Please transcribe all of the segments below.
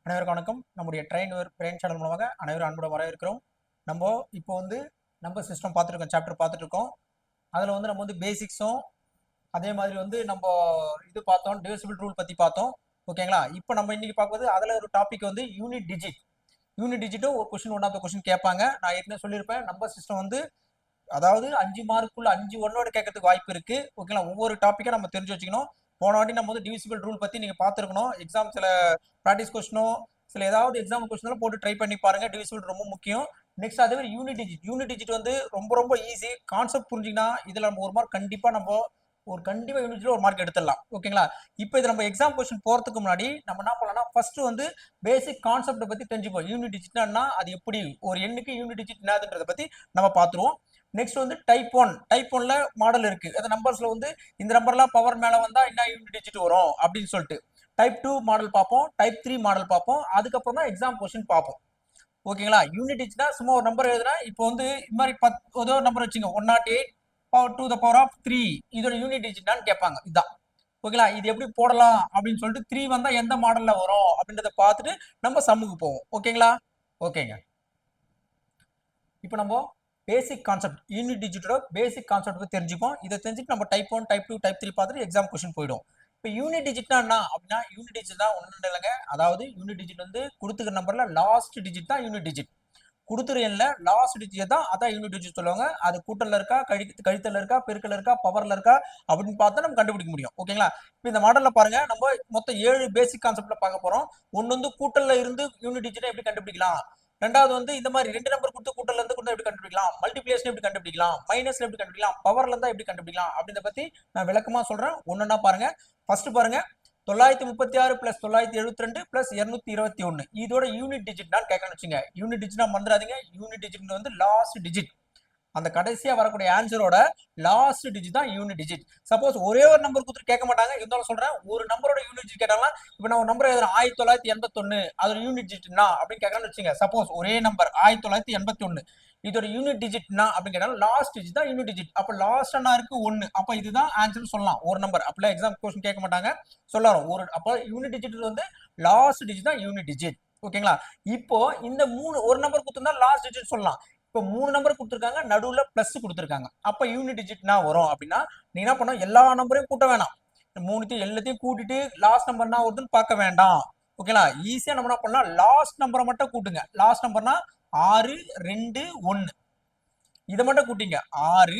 அனைவருக்கும் வணக்கம். நம்முடைய பிரெயின் சேனல் மூலமாக அனைவரும் அன்புடன் வரவேற்கிறோம். நம்ம இப்போ நம்பர் சிஸ்டம் பார்த்துருக்கோம், சாப்டர் பார்த்துட்டு இருக்கோம். அதில் நம்ம பேசிக்ஸும் அதே மாதிரி நம்ம இது பார்த்தோம், டிவிசிபிள் ரூல் பற்றி பார்த்தோம். ஓகேங்களா? இப்போ நம்ம இன்னைக்கு பார்க்குறது அதில் ஒரு டாபிக் யூனிட் டிஜிட். யூனிட் டிஜிட்டும் ஒரு question, one of the question கேட்பாங்க. நான் ஏற்கனவே சொல்லியிருப்பேன், நம்பர் சிஸ்டம் அதாவது 5 மார்க்குள்ள 5 ஒன்னோட கேட்கறதுக்கு வாய்ப்பு இருக்கு. ஓகேங்களா? ஒவ்வொரு டாப்பிக்கை நம்ம தெரிஞ்சு வச்சுக்கணும். போன வாட்டி நம்ம டிவிசிபிள் ரூல் பத்தி நீங்க பார்த்துருக்கணும். எக்ஸாம் சில ப்ராக்டிஸ் கொஸ்டினோ சில ஏதாவது எக்ஸாம் கொஸ்டின் போட்டு ட்ரை பண்ணி பாருங்க. டிவிசிபிள் ரொம்ப முக்கியம். நெக்ஸ்ட் அதே மாதிரி யூனிட் டிஜிட் ரொம்ப ரொம்ப ஈஸி. கான்செப்ட் புரிஞ்சிங்கன்னா இதுல நம்ம ஒரு மார்க் கண்டிப்பா யூனிட்ல ஒரு மார்க் எடுத்துடலாம். ஓகேங்களா? இப்போ இது நம்ம எக்ஸாம் கொஸ்டின் போறதுக்கு முன்னாடி நம்ம என்ன பண்ணலாம், ஃபர்ஸ்ட் பேசிக் கான்செப்ட் பத்தி தெரிஞ்சுப்போம். யூனிட் டிஜிட்னா அது எப்படி, ஒரு எண்ணுக்கு யூனிட் டிஜிட் என்னதுன்றத பத்தி நம்ம பார்த்துருவோம். நெக்ஸ்ட் டைப் ஒன்ல மாடல் இருக்கு. அந்த நம்பர்ஸ்ல இந்த நம்பர்லாம் பவர் மேல வந்தா என்ன யூனிட் டிஜிட் வரும் அப்படின்னு சொல்லிட்டு டைப் 2 மாடல் பார்ப்போம், டைப் 3 மாடல் பார்ப்போம். அதுக்கப்புறம் தான் எக்ஸாம் கொஸ்டின் பார்ப்போம். ஓகேங்களா? யூனிட் டிஜிட்னா சும்மா ஒரு நம்பர் எழுதுனா, இப்போ இந்த மாதிரி ஏதோ நம்பர் வச்சுங்க, 108 to the power of 3 இதோட யூனிட் டிஜிட்னான்னு கேட்பாங்க. இதுதான். ஓகேங்களா? இது எப்படி போடலாம் அப்படின்னு சொல்லிட்டு 3 வந்தா எந்த மாடல்ல வரும் அப்படின்றத பார்த்துட்டு நம்ம சம்முக்கு போவோம். ஓகேங்களா? ஓகேங்க. இப்போ நம்ம பேசிக் கான்செப்ட், யூனிட் டிஜிட்டோட பேசிக் கான்செப்ட் தெரிஞ்சுப்போம். இதை தெரிஞ்சுட்டு நம்ம டைப் 1, டைப் 2, டைப் 3 பார்த்துட்டு எக்ஸாம் கொஸ்டின் போயிடும். இப்போ யூனிட் டிஜிட்னா என்ன அப்படின்னா, யூனிட் டிஜிட் தான் ஒன்றும் இல்லைங்க. அதாவது யூனிட் டிஜிட் கொடுத்துக்கிற நம்பர்ல லாஸ்ட் டிஜிட் தான் யூனிட் டிஜிட். கொடுத்துரு எண்ல லாஸ்ட் டிஜிட் தான் அதான் யூனிட் டிஜிட் சொல்லுவாங்க. அது கூட்டல்ல இருக்கா, கழித்தல் இருக்கா, பெருக்கல் இருக்கா, பவர்ல இருக்கா அப்படின்னு பார்த்தா நம்ம கண்டுபிடிக்க முடியும். ஓகேங்களா? இப்போ இந்த மாடல்ல பாருங்க, நம்ம மொத்தம் 7 பேசிக் கான்செப்ட்ல பார்க்க போறோம். ஒன்னு கூட்டல்ல இருந்து யூனிட் டிஜிட்டை எப்படி கண்டுபிடிக்கலாம், ரெண்டாவது இந்த மாதிரி 2 நம்பர் கொடுத்து கூட்டல்ல இருந்து கொடுத்தா எப்படி கண்டுபிடிக்கலாம், மல்டிபிளேஷன் எப்படி கண்டுபிடிக்கலாம், மைனஸ்ல எப்படி கண்டுபிடிக்கலாம், பவர்ல இருந்தா எப்படி கண்டுபிடிக்கலாம் அப்படின்றத பத்தி நான் விளக்கமா சொல்றேன். ஒன்னொன்னா பாருங்க. ஃபர்ஸ்ட் பாருங்க, 936 பிளஸ் 972 பிளஸ் 221 இதோட யூனிட் டிஜிட் தான் கேட்கணும் வச்சுங்க. யூனிட் டிஜிட்னா மறந்துடாதீங்க. யூனிட் டிஜிட் லாஸ்ட் டிஜிட், அந்த கடைசியா வரக்கூடிய ஆன்சரோட லாஸ்ட் டிஜிட் தான் யூனிட் டிஜிட். சப்போஸ் ஒரே ஒரு நம்பர் கொடுத்து கேட்க மாட்டாங்க, இருந்தாலும் சொல்றேன், ஒரு நம்பரோட யூனிட் டிஜிட் கேட்டாங்கன்னா, இப்போ நான் ஒரு நம்பர் எழுதுறேன் 1981 அதோட யூனிட் டிஜிட்னா அப்படின்னு கேட்கலாம்னு வச்சுங்க. சப்போஸ் ஒரே நம்பர் 1981 இதோட யூனிட் டிஜிட்னா அப்படின்னு கேட்டாலும் லாஸ்ட் டிஜிட் தான் யூனிட் டிஜிட். அப்ப லாஸ்ட் என்ன இருக்கு 1, அப்ப இதுதான் ஆன்சர் சொல்லலாம். ஒரு நம்பர் அப்பல எக்ஸாம் கொஸ்டின் கேட்க மாட்டாங்க, சொல்லலாம் ஒரு. அப்ப யூனிட் டிஜிட் லாஸ்ட் டிஜிட் தான் யூனிட் டிஜிட். ஓகேங்களா? இப்போ இந்த ஒரு நம்பர் கொடுத்திருந்தா லாஸ்ட் டிஜிட் சொல்லலாம். இப்போ 3 நம்பர் கொடுத்துருக்காங்க, நடுவுல பிளஸ் கொடுத்துருக்காங்க. அப்ப யூனிட் டிஜிட்னா வரும் அப்படின்னா நீ என்ன பண்ணணும், எல்லா நம்பரையும் கூட்ட வேணாம், எல்லாத்தையும் கூட்டிட்டு லாஸ்ட் நம்பர் என்ன வருதுன்னு பார்க்க வேண்டாம். ஓகேங்களா? ஈஸியா நம்ம என்ன பண்ணலாம், லாஸ்ட் நம்பரை மட்டும் கூட்டுங்க. லாஸ்ட் நம்பர்னா 6 2 1 இதை மட்டும் கூட்டிங்க. 6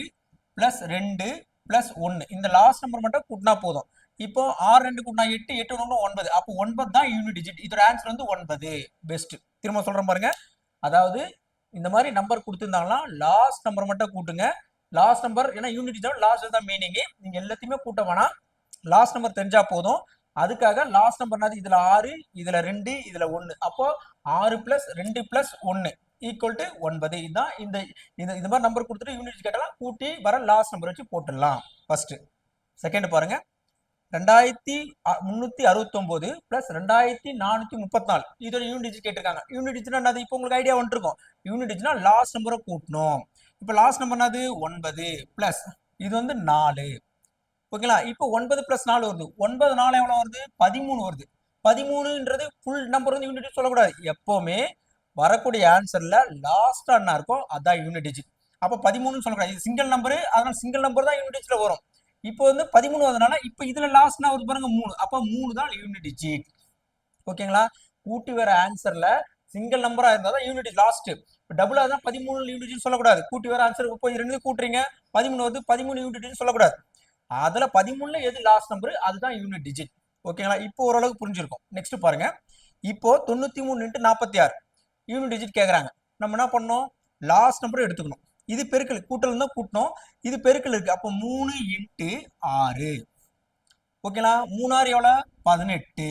பிளஸ் 2 பிளஸ் 1 இந்த லாஸ்ட் நம்பர் மட்டும் கூட்டினா போதும். இப்போ 6 2 கூட்டினா 8, 8 1 9. அப்போ 9 தான் யூனிட் டிஜிட். இதோட ஆன்சர் 9. பெஸ்ட். திரும்ப சொல்றேன் பாருங்க. அதாவது இந்த மாதிரி நம்பர் கொடுத்துருந்தாங்கன்னா லாஸ்ட் நம்பர் மட்டும் கூட்டுங்க. லாஸ்ட் நம்பர் ஏன்னா யூனிட் டிஜிட் லாஸ்ட் தான் மீனிங். நீங்க எல்லாத்தையுமே கூட்ட வேணாம், லாஸ்ட் நம்பர் தெரிஞ்சா போதும். அதுக்காக லாஸ்ட் நம்பர் இதுல 6, இதுல 2, இதுல 1. அப்போ 6 பிளஸ் 2 பிளஸ் 1 ஈக்குவல் டு 9. இதுதான் இந்த மாதிரி நம்பர் கொடுத்துட்டு யூனிட் கேட்டலாம் கூட்டி வர லாஸ்ட் நம்பர் வச்சு போட்டுடலாம். ஃபர்ஸ்ட். செகண்ட் பாருங்க, 2369 பிளஸ் 2434 இதோட யூனிட் டிஜிட் கேட்டிருக்காங்க. யூனிட் டிஜிட்னா என்னது, இப்போ உங்களுக்கு ஐடியா வந்துருக்கும். யூனிட் டிஜிட்னா லாஸ்ட் நம்பரை கூட்டணும். இப்போ லாஸ்ட் நம்பர் என்னது 9 பிளஸ் இது 4. ஓகேங்களா? இப்போ 9 பிளஸ் 4 வருது. 9 4 எவ்வளவு வருது, 13 வருது. 13ன்றது ஃபுல் நம்பர் யூனிட் டிஜிட் சொல்லக்கூடாது. எப்பவுமே வரக்கூடிய ஆன்சர்ல லாஸ்டா என்ன இருக்கும் அதான் யூனிட் டிஜிட். அப்போ 13 சொல்லக்கூடாது, இது சிங்கிள் நம்பர், அதனால சிங்கிள் நம்பர் தான் யூனிட் டிஜிட்ல வரும். இப்போ 13 வந்ததுனால இப்போ இதுல லாஸ்ட்னா வருது பாருங்க 3. அப்போ 3 தான் யூனிட் டிஜிட். ஓகேங்களா? கூட்டி வர ஆன்சர்ல சிங்கிள் நம்பரா இருந்தா தான் யூனிட் லாஸ்ட். டபுளா தான் 13 யூனிட் டிஜிட் சொல்லக்கூடாது. கூட்டி வர ஆன்சர் இப்போ ரெண்டு கூட்டுறீங்க 13 வருது, 13 யூனிட் டிஜிட் சொல்லக்கூடாது. அதுல 13ல எது லாஸ்ட் நம்பர் அதுதான் யூனிட் டிஜிட். ஓகேங்களா? இப்போ ஓரளவுக்கு புரிஞ்சிருக்கும். நெக்ஸ்ட் பாருங்க, இப்போ 93 × 46 யூனிட் டிஜிட் கேக்குறாங்க. நம்ம என்ன பண்ணணும், லாஸ்ட் நம்பர் எடுத்துக்கணும். இது பெருக்கல், கூட்டல் தான் கூட்டணும், இது பெருக்கல் இருக்கு. அப்போ 3 × 6. ஓகேங்களா? 3 6 எவ்வளவு 18.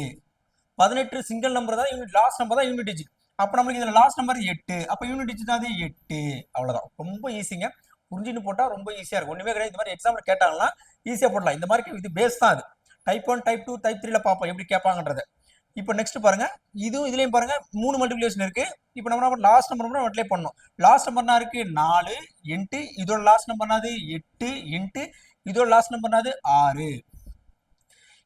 18 சிங்கிள் நம்பர் தான் யூனிட், லாஸ்ட் நம்பர் தான் யூனிட் டிஜிட். அப்ப நமக்கு இதுல லாஸ்ட் நம்பர் 8. அப்ப யூனிட் டிஜிட் அது 8. அவ்வளவுதான். ரொம்ப ஈஸிங்க. புரிஞ்சுன்னு போட்டா ரொம்ப ஈஸியா இருக்கும். ஒண்ணுமே கிடையாது. இந்த மாதிரி எக்ஸாம்ல கேட்டாங்கன்னா ஈஸியா போடலாம். இந்த மாதிரி இது பேஸ் தான் அது. டைப் 1, டைப் 2, டைப் 3ல பார்ப்போம் எப்படி கேட்பாங்கன்றத. இப்போ நெக்ஸ்ட் பாருங்க, இதுலயும் பாருங்க 3 மல்டிபிளிகேஷன் இருக்கு. இப்போ நம்ம லாஸ்ட் நம்பர் மட்டும் அப்ளை பண்ணணும். லாஸ்ட் நம்பர் என்ன இருக்கு 4 இன்ட்டு இதோட லாஸ்ட் நம்பர் என்னது 8 இன்ட்டு இதோட லாஸ்ட் நம்பர் என்னது 6.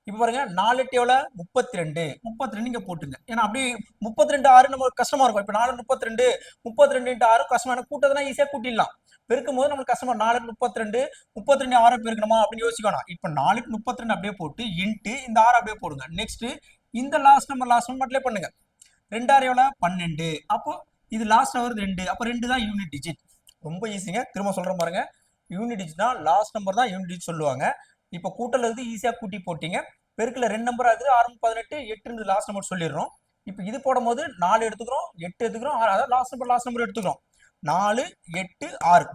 இப்ப பாருங்க 4 8 எவ்வளவு 32 32 இங்க போட்டுங்க. ஏன்னா அப்படியே 32 6 நம்ம கஷ்டமா இருக்கும். இப்ப 4 32 32 into 6 கஷ்டமான கூட்டதுனா ஈஸியா கூட்டிடலாம். பெருக்கும் போது நமக்கு கஷ்டமா 4 32 32 6 பெருக்கணுமா அப்படின்னு யோசிக்கணும். இப்ப 4 32 அப்படியே போட்டு இன்ட்டு இந்த 6 அப்படியே போடுங்க. நெக்ஸ்ட் இந்த லாஸ்ட் நம்பர் மட்டும் பண்ணுங்க. 2 6 எவ்வளவு 12. அப்போ இது லாஸ்ட் வருது 2. அப்ப 2 தான் யூனிட் டிஜிட். ரொம்ப ஈஸிங்க. திரும்ப சொல்றேன் பாருங்க. யூனிட் டிஜிட்னா லாஸ்ட் நம்பர் தான் யூனிட் டிஜிட் சொல்லுவாங்க. இப்ப கூட்டல் இருந்து ஈஸியா கூட்டி போட்டீங்க. பெருக்கல 2 நம்பர் ஆகுது 6 18 8 லாஸ்ட் நம்பர் சொல்லிடுறோம். இப்ப இது போடும்போது 4 எடுத்துக்கிறோம் 8 எடுத்துக்கிறோம் அதாவது லாஸ்ட் நம்பர் எடுத்துக்கிறோம் 4 8 6.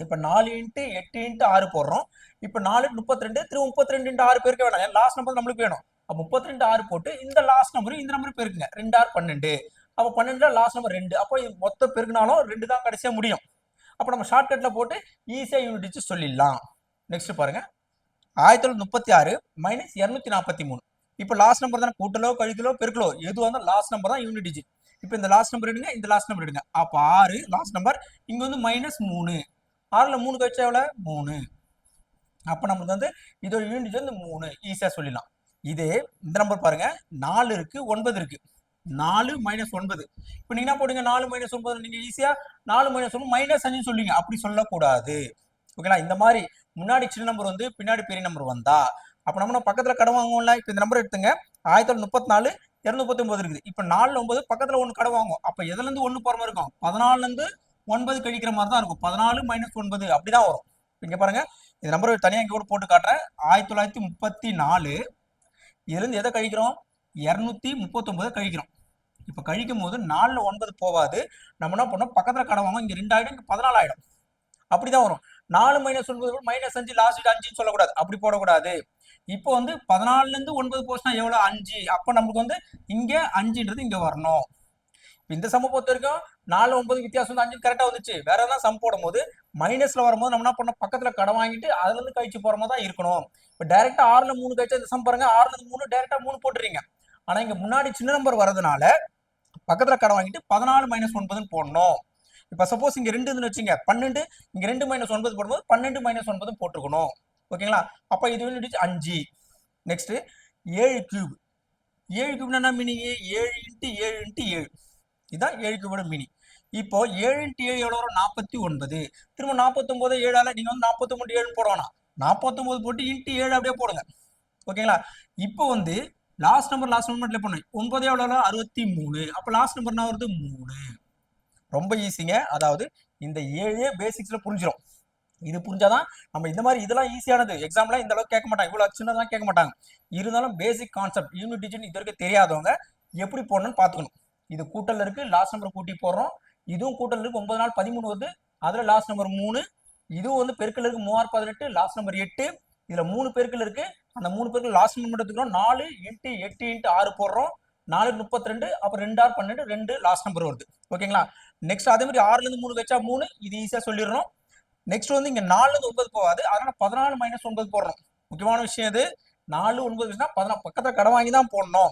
இப்ப 4 இன்ட்டு 8 இன்ட்டு 6 போடுறோம். இப்ப 4 32 திரும்ப 32 இன்ட்டு 6 பேருக்கு வேணாம். லாஸ்ட் நம்பர் நம்மளுக்கு வேணும். அப்ப 32 6 போட்டு இந்த லாஸ்ட் நம்பரும் இந்த நம்பரும் பெருக்குங்க. 2 6 12. அப்ப 12 லாஸ்ட் நம்பர் 2. அப்போ மொத்த பெருக்கினாலும் 2 தான் கடைசியா முடியும். அப்ப நம்ம ஷார்ட்கட்ல போட்டு ஈஸியா யூனிட் டிஜிட் சொல்லிடலாம். நெக்ஸ்ட் பாருங்க 1936 மைனஸ் 243. இப்ப லாஸ்ட் நம்பர் தானே, கூட்டலோ கழித்தலோ பெருக்கலோ எதுவாக இருந்தாலும் லாஸ்ட் நம்பர் தான் யூனிட் டிஜிட். இப்ப இந்த லாஸ்ட் நம்பர் எடுங்க, இந்த லாஸ்ட் நம்பர் எடுங்க. அப்ப 6 லாஸ்ட் நம்பர், இங்க வந்து -3. 6ல 3 கழிச்சா எவ்வளவு 3. அப்ப நமக்கு வந்து இதோட யூனிட் டிஜிட் வந்து 3 ஈஸியா சொல்லிடலாம். இதே இந்த நம்பர் பாருங்க 4 இருக்கு 9 இருக்கு. 4 - 9. இப்ப நீங்க என்ன போடுங்க 4 - 9 நீங்க ஈஸியா 4 - 1 -5 சொல்லுவீங்க. அப்படி சொல்லக்கூடாது. ஓகேங்களா? இந்த மாதிரி முன்னாடி சின்ன நம்பர் வந்து பின்னாடி பெரிய நம்பர் வந்தா அப்ப நம்ம பக்கத்துல கடன் வாங்குவோம்ல. இப்ப இந்த நம்பர் எடுத்துங்க 1934 239 இருக்குது. இப்ப 4 9 பக்கத்துல 1 கடன் வாங்குவோம். அப்ப எதுல இருந்து 1 போற மாதிரி இருக்கும் 14ல இருந்து 9 கழிக்கிற மாதிரி தான் இருக்கும். 14 - 9 அப்படிதான் வரும். இங்க பாருங்க இந்த நம்பர் தனியா இங்க கூட போட்டு காட்டுறேன். 1934 இதுல இருந்து எதை கழிக்கிறோம் 239 கழிக்கிறோம். இப்ப கழிக்கும் போது 4ல 9 போவாது. நம்ம என்ன பண்ணோம் பக்கத்துல கடன் வாங்குவோம். இங்க 2 ஆயிடும், இங்க 14 ஆயிடும். அப்படிதான் வரும். 4 - 9 -5 லாஸ்ட் 5 சொல்லக்கூடாது. அப்படி போடக்கூடாது. இப்போ வந்து 14ல இருந்து 9 போச்சுன்னா எவ்வளவு 5. அப்ப நமக்கு வந்து இங்க 5ன்றது இங்க வரணும். இந்த சம்ம பொறுத்த வரைக்கும் 4 9 வித்தியாசம் வந்து 5 கரெக்டா வந்துச்சு. வேற ஏதாவது சம் போடும்போது மைனஸ்ல வரும்போது நம்ம என்ன பண்ணோம் பக்கத்துல கடன் வாங்கிட்டு அதுல இருந்து கழிச்சு போற மாதிரி தான் இருக்கணும். இப்ப டைரக்டா 6ல 3 கழிச்சா இந்த சம் பாருங்க 6ல இருந்து 3 டைரக்டா 3 போட்டுறீங்க. ஆனா இங்க முன்னாடி சின்ன நம்பர் வரதுனால பக்கத்துல கடன் வாங்கிட்டு 14 - 9 போடணும். இப்ப சப்போஸ் இங்க 2 இருந்து வச்சுங்க 12, இங்க 2 - 9 போடும்போது 12 - 9 போட்டுக்கணும். ஓகேங்களா? அப்ப இது வந்து 5. Next 7 cube. 7 கியூப்னா என்ன மீனிங் 7 × 7 × 7. இதுதான் 7 கியூபோட மீனிங். இப்போ 7 × 7 எவ்வளவு வரும் 49. திரும்ப 49 7ஆல நீங்க வந்து 49 7 போடணும். 49 போட்டு × 7 அப்படியே போடுங்க. ஓகேங்களா? இப்போ வந்து லாஸ்ட் நம்பர் மட்டும் பண்ணுங்க. 9 எவ்வளவு 63. அப்ப லாஸ்ட் நம்பர் என்ன வருது 3. ரொம்ப ஈஸிங்க. அதாவது இந்த 7 பேசிக்ஸ்ல புரிஞ்சிடும். இது புரிஞ்சாதான் நம்ம இந்த மாதிரி இதெல்லாம் ஈஸியானது. எக்ஸாம்ல இந்த அளவுக்கு கேட்க மாட்டாங்க, இவ்வளவு சின்னதான் கேட்க மாட்டாங்க. இருந்தாலும் பேசிக் கான்செப்ட் யூனிட் டிஜிட் இது வரைக்கும் தெரியாதவங்க எப்படி போடணும்னு பாத்துக்கணும். இது கூட்டல் இருக்கு, லாஸ்ட் நம்பர் கூட்டி போடுறோம். இதுவும் கூட்டல் இருக்கு 9 4 13 வருது, அதுல லாஸ்ட் நம்பர் 3. இதுவும் வந்து பெருக்கல் இருக்கு 3 6 18 லாஸ்ட் நம்பர் 8. இதுல 3 பெருக்கல் இருக்கு, அந்த 3 பெருக்கல் லாஸ்ட் நம்பர் மட்டும் எடுத்துக்கிறோம். 4 × 8 × 6 போடுறோம். 4 32. அப்புறம் 2 6 12 2 லாஸ்ட் நம்பர் வருது. ஓகேங்களா? நெக்ஸ்ட் அதே மாதிரி 6ல இருந்து 3 வச்சா 3. இது ஈஸியா சொல்லிடுறோம். நெக்ஸ்ட் வந்து இங்க 4ல இருந்து 9 போகாது, அதனால 14 - 9 போடுறோம். முக்கியமான விஷயம் இது. 4 9 வச்சுனா 14 பக்கத்துல கடன் வாங்கி தான் போடணும்.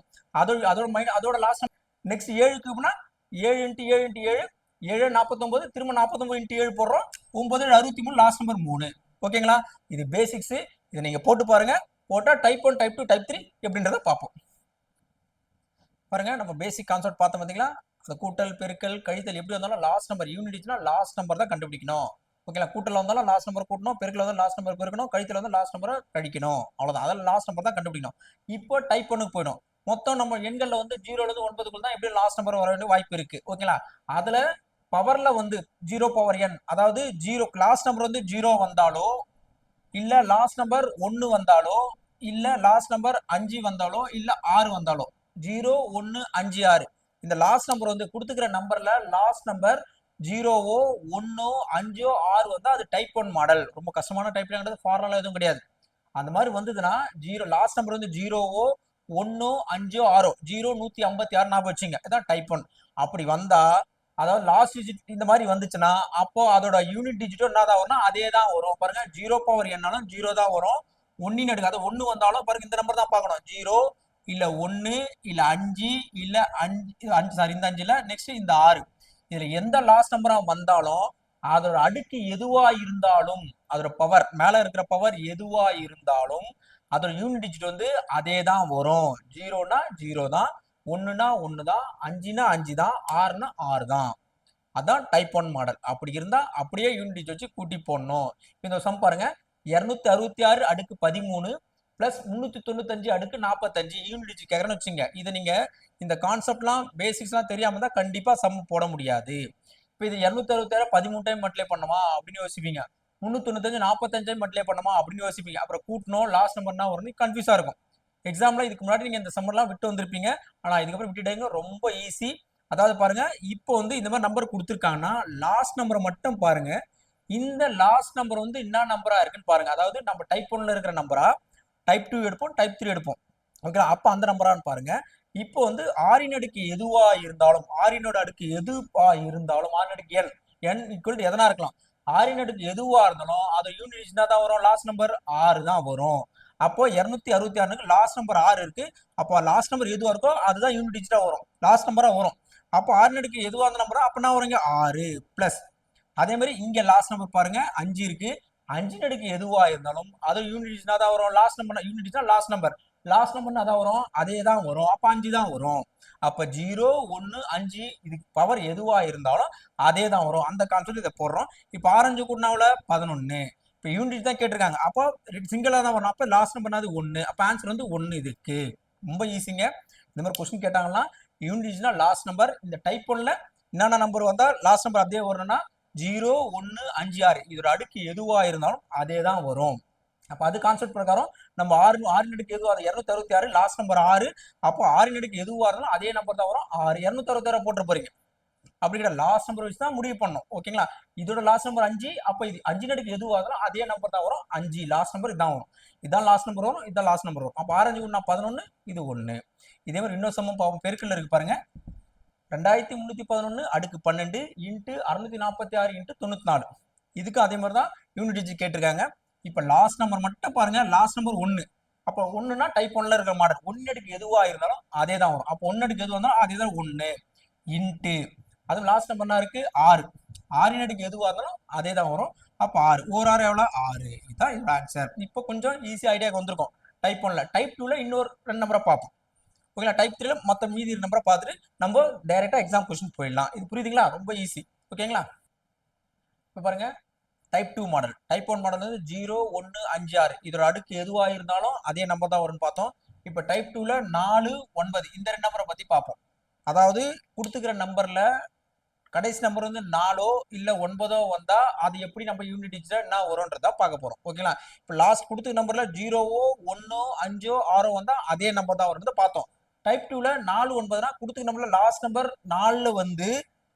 அதோட லாஸ்ட் நெக்ஸ்ட் 7 கியூப்னா 7 × 7 × 7 7 49. திரும்ப 49 × 7 போடுறோம். 9 63 லாஸ்ட் நம்பர் 3. ஓகேங்களா? இது பேசிக்ஸ். இதை நீங்க போட்டு பாருங்க. போட்டா டைப் 1 டைப் 2 டைப் 3 எப்படின்றத பார்ப்போம். பாருங்க நம்ம பேசிக் கான்செப்ட் பார்த்தோம் பாத்தீங்களா? அந்த கூட்டல் பெருக்கல் கழித்தல் எப்படி வந்தாலும் லாஸ்ட் நம்பர் யூனிட் டிஜிட்னா லாஸ்ட் நம்பர் தான் கண்டுபிடிக்கணும். ஓகேங்களா? கூட்டல் வந்தாலும் லாஸ்ட் நம்பர் கூட்டணும், பெருக்கல் வந்து லாஸ்ட் நம்பர் பெருக்கணும், கழித்தல் வந்து லாஸ்ட் நம்பரை கழிக்கணும். அவ்வளவுதான். அதில் லாஸ்ட் நம்பர் தான் கண்டுபிடிக்கணும். இப்போ டைப் 1க்கு போயிடும். மொத்தம் நம்ம எண்கள்ல வந்து 0ல இருந்து 9க்குள்ள தான் எப்படி லாஸ்ட் நம்பர் வர வேண்டிய வாய்ப்பு இருக்கு. ஓகேங்களா? அதுல பவர்ல வந்து 0 பவர் n, அதாவது 0 லாஸ்ட் நம்பர் வந்து 0 வந்தாலோ இல்ல லாஸ்ட் நம்பர் 1 வந்தாலோ இல்ல லாஸ்ட் நம்பர் 5 வந்தாலோ இல்ல 6 வந்தாலோ 0 1 5 6 இந்த லாஸ்ட் நம்பர் வந்து கொடுத்துக்கிற நம்பர்ல லாஸ்ட் நம்பர் 0ஓ 1ஓ 5ஓ 6 வந்தா அது டைப் 1 மாடல். ரொம்ப கஷ்டமான டைப்ங்கிறது ஃபார்முலா எதுவும் கிடையாது. அந்த மாதிரி வந்ததுன்னா 0 லாஸ்ட் நம்பர் வந்து 0ஓ 1ஓ 5ஓ 6ஓ 0 156 ஞாபகம் வச்சுங்க. இதான் டைப் 1. அப்படி வந்தா அதாவது லாஸ்ட் டிஜிட் இந்த மாதிரி வந்துச்சுன்னா அப்போ அதோட யூனிட் டிஜிட்டும் என்னதான் வரும்னா அதே தான் வரும். பாருங்க 0 பவர் என்னாலும் 0 தான் வரும். 1 எடுக்காது 1 வந்தாலும் பாருங்க இந்த நம்பர் தான் பார்க்கணும். 0 இல்ல 1 இல்ல 5 இல்ல 5 சாரி இந்த 5 இல்ல நெக்ஸ்ட் இந்த 6. இதுல எந்த லாஸ்ட் நம்பரா வந்தாலும் அதோட அடுக்கு எதுவா இருந்தாலும் அதோட பவர் மேல இருக்கிற பவர் எதுவா இருந்தாலும் அதோட யூனிட் டிஜிட் வந்து அதே தான் வரும். 0னா 0 தான், 1னா 1 தான், 5னா 5 தான், 6னா 6 தான். அதான் டைப் 1 மாடல். அப்படி இருந்தா அப்படியே யூனிட் டிஜிட் வச்சு கூட்டி போடணும். இந்த சம் பாருங்க, 266 அடுக்கு 13 பிளஸ் 395 அடுக்கு 45 யூனிட் டிஜிட் கேட்கறேன்னு வச்சுங்க. இதை நீங்க இந்த கான்செப்ட்லாம் பேசிக்ஸ்லாம் தெரியாம தான் கண்டிப்பா சம் போட முடியாது. இப்போ இது 266 13 டைம் மல்டிப்ளை பண்ணுமா அப்படின்னு யோசிப்பீங்க. 395 45 டைம் மல்டிப்ளை பண்ணுமா அப்படின்னு யோசிப்பீங்க. அப்புறம் கூட்டணும் லாஸ்ட் நம்பர்னா வரும், கன்ஃபியூஸா இருக்கும். எக்ஸாம்ல இதுக்கு முன்னாடி நீங்க இந்த சம்மர்லாம் விட்டு வந்திருப்பீங்க. ஆனா இதுக்கப்புறம் விட்டுட்டீங்க, ரொம்ப ஈஸி. அதாவது பாருங்க, இப்போ வந்து இந்த மாதிரி நம்பர் கொடுத்துருக்காங்கன்னா லாஸ்ட் நம்பரை மட்டும் பாருங்க. இந்த லாஸ்ட் நம்பர் வந்து என்ன நம்பரா இருக்குன்னு பாருங்க. அதாவது நம்ம டைப் 1ல இருக்கிற நம்பரா, டைப் 2 எடுப்போம், டைப் 3 எடுப்போம். ஓகே, அப்ப அந்த நம்பரான்னு பாருங்க. இப்போ வந்து ஆறின் அடுக்கு எதுவா இருந்தாலும், ஆறினோட அடுக்கு எதுவா இருந்தாலும், ஆறின் அடுக்கு என் என் ஈக்குவல் எதனா இருக்கலாம். ஆறின் அடுக்கு எதுவா இருந்தாலும் அது யூனிட் தான் வரும், லாஸ்ட் நம்பர் 6 தான் வரும். அப்போ 266க்கு லாஸ்ட் நம்பர் 6 இருக்கு. அப்போ லாஸ்ட் நம்பர் எதுவா இருக்கோ அதுதான் யூனிட் டிஜிட்டா வரும், லாஸ்ட் நம்பரா வரும். அப்போ ஆறின் அடுக்கு எதுவா இருந்த நம்பரா அப்பனா வருங்க 6 பிளஸ். அதே மாதிரி இங்க லாஸ்ட் நம்பர் பாருங்க 5 இருக்கு. 5 அடுக்கு எதுவா இருந்தாலும் அது யூனிட் தான் வரும், லாஸ்ட் நம்பர் யூனிட் தான் லாஸ்ட் நம்பர், லாஸ்ட் நம்பர் அதான் வரும், அதே தான் வரும். அப்ப 5 தான் வரும். அப்ப 0 1 5 இதுக்கு பவர் எதுவா இருந்தாலும் அதே தான் வரும். அந்த கான்செப்ட் இதை போடுறோம். இப்ப ஆரஞ்சு கூட்டினாவில் 11. இப்ப யூனிட் தான் கேட்டிருக்காங்க, அப்போ சிங்கிளா தான் வரும். அப்ப லாஸ்ட் நம்பர் 1, அப்ப ஆன்சர் வந்து 1 இதுக்கு. ரொம்ப ஈஸிங்க. இந்த மாதிரி கொஸ்டின் கேட்டாங்கன்னா யூனிட்னா லாஸ்ட் நம்பர், இந்த டைப் 1ல என்னென்ன நம்பர் வந்தா லாஸ்ட் நம்பர் அப்படியே வரணும்னா 0 1 5 6 இதோட அடுக்கு எதுவா இருந்தாலும் அதே தான் வரும். அப்ப அது கான்செப்ட் பிரகாரம் நம்ம ஆறின் அடுக்கு எதுவா 266 லாஸ்ட் நம்பர் 6. அப்போ ஆறின் அடுக்கு எதுவா இருந்தாலும் அதே நம்பர் தான் வரும் 6. 266 போட்டு போறீங்க. அப்படிங்கிற லாஸ்ட் நம்பர் வச்சு தான் முடிவு பண்ணணும். ஓகேங்களா? இதோட லாஸ்ட் நம்பர் 5. அப்போ இது 5 அடுக்கு எதுவா இருந்தாலும் அதே நம்பர் தான் வரும் 5. லாஸ்ட் நம்பர் இதான் வரும், இதான் லாஸ்ட் நம்பர் வரும், இதான் லாஸ்ட் நம்பர் வரும். அப்போ ஆரஞ்சு ஒண்ணா 11, இது 1. இதே மாதிரி இன்னொரு சமம் பார்ப்போம். பெருக்கல்ல இருக்கு பாருங்க, 2311 அடுக்கு 12 இன்ட்டு 646 இன்ட்டு 94. இதுக்கு அதே மாதிரி தான் யூனிட் டிஜிட் கேட்டிருக்காங்க. இப்போ லாஸ்ட் நம்பர் மட்டும் பாருங்க, லாஸ்ட் நம்பர் 1. அப்போ 1னா டைப் 1ல இருக்கிற மாடல், 1 அடுக்கு எதுவா இருந்தாலும் அதே தான் வரும். அப்போ 1 அடுக்கு எதுவாக இருந்தாலும் அதே தான் 1 இன்ட்டு, அதுவும் லாஸ்ட் நம்பர்னா இருக்கு 6. 6 அடுக்கு எதுவாக இருந்தாலும் அதே தான் வரும். அப்போ 6 ஒரு 6 எவ்வளோ 6. இதுதான் இதோட ஆன்சர். இப்போ கொஞ்சம் ஈஸி ஐடியாவுக்கு வந்திருக்கும் டைப் 1ல. டைப் 2ல இன்னொரு 2 நம்பரை பார்ப்போம். ஓகேங்களா? டைப் 3ல மொத்த மீதி நம்பரை பார்த்துட்டு நம்ம டைரக்டா எக்ஸாம் கொஸ்டின் போயிடலாம். இது புரியுதுங்களா? ரொம்ப ஈஸி. ஓகேங்களா? இப்போ பாருங்க, டைப் 2 மாடல். டைப் 1 மாடல் வந்து 0 1 5 6 இதோட அடுக்கு எதுவா இருந்தாலும் அதே நம்பர் தான் வரும்னு பார்த்தோம். இப்போ டைப் 2ல 4 9 இந்த 2 நம்பரை பத்தி பார்ப்போம். அதாவது கொடுத்துக்கிற நம்பர்ல கடைசி நம்பர் வந்து 4 இல்ல 9 வந்தா அது எப்படி நம்ம யூனிட் டிஜிட்டா என்ன வரும்ன்றதா பார்க்க போறோம். ஓகேங்களா? இப்போ லாஸ்ட் கொடுத்த நம்பர்ல 0 1 5 6 வந்தா அதே நம்பர் தான் வரும்ன்றத பார்த்தோம். டைப் 2ல 4 9னா கொடுத்துக்க நம்பர்ல லாஸ்ட் நம்பர் 4ல வந்து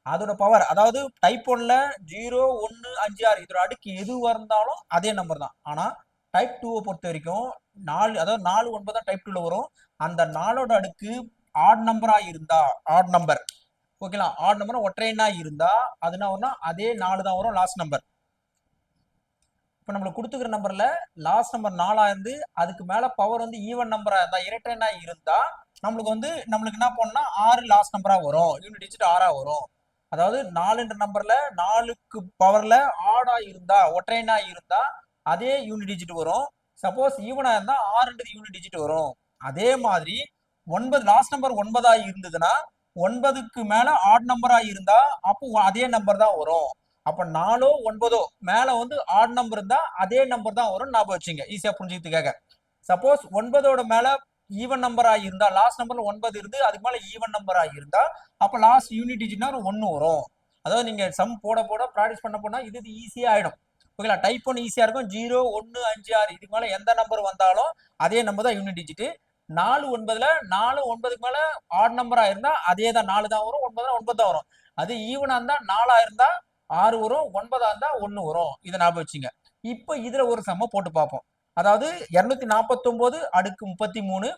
அதோட பவர், அதாவது டைப் 1ல 0 1 5 6 இதோட அடுக்கு எது இருந்தாலும் அதே நம்பர் தான். ஆனா டைப் 2 பொறுத்த வரைக்கும் 4, அதாவது 4 9 தான் டைப் 2ல வரும். அந்த 4ஓட அடுக்கு ஆட் நம்பரா இருந்தா, ஆட் நம்பர், ஓகேங்களா, ஆட் நம்பர் ஒற்றை எண்ணா இருந்தா அது என்ன வரும்னா அதே 4 தான் வரும் லாஸ்ட் நம்பர். இப்போ நம்மளுக்கு கொடுத்துக்கிற நம்பர்ல லாஸ்ட் நம்பர் 4ஆ இருந்து அதுக்கு மேல பவர் வந்து ஈவன் நம்பரா இருந்தா, இரட்டை எண்ணா இருந்தா நம்மளுக்கு என்ன பண்ணா 6 லாஸ்ட் நம்பரா வரும், யூனிட் டிஜிட் 6ஆ வரும். அதாவது 4என்ற நம்பர்ல 4க்கு பவர்ல ஆடா இருந்தா, ஒற்றை எண்ணா இருந்தா அதே யூனிட் டிஜிட் வரும். சப்போஸ் ஈவனா இருந்தா 6ன்றது யூனிட் டிஜிட் வரும். அதே மாதிரி 9 லாஸ்ட் நம்பர் 9ஆ இருந்ததுன்னா 9க்கு மேல ஆட் நம்பரா இருந்தா அப்போ அதே நம்பர் தான் வரும். அப்ப 4 9 மேல வந்து ஆட் நம்பர் இருந்தா அதே நம்பர் தான் வரும், ஞாபகம் வச்சுங்க ஈஸியா புரிஞ்சுக்கிறதுக்காக. சப்போஸ் 9ஓட மேல ஈவன் நம்பரா இருந்தா, லாஸ்ட் நம்பர்ல 9 இருந்து அதுக்கு மேல ஈவன் நம்பரா இருந்தா அப்ப லாஸ்ட் யூனிட் டிஜிட்னா 1 வரும். அதாவது நீங்க சம் போட போட ப்ராக்டிஸ் பண்ண போனா இது ஈஸியா ஆயிடும். ஓகேங்களா? டைப் 1 ஈஸியா இருக்கும். 0 1 5 6 இதுக்கு மேல எந்த நம்பர் வந்தாலும் அதே நம்பர் தான் யூனிட் டிஜிட். 4 9ல 4 9க்கு மேல ஆட் நம்பரா இருந்தா அதே தான் 4 தான் வரும், 9 தான் வரும். அது ஈவனா இருந்தா 4ஆ இருந்தா 6 வரும், 9ஆ இருந்தா 1 வரும். இதை ஞாபகம் வச்சுங்க. இப்போ இதுல ஒரு சம்ம போட்டு பார்ப்போம். அதாவது 249 அடுக்கு 33,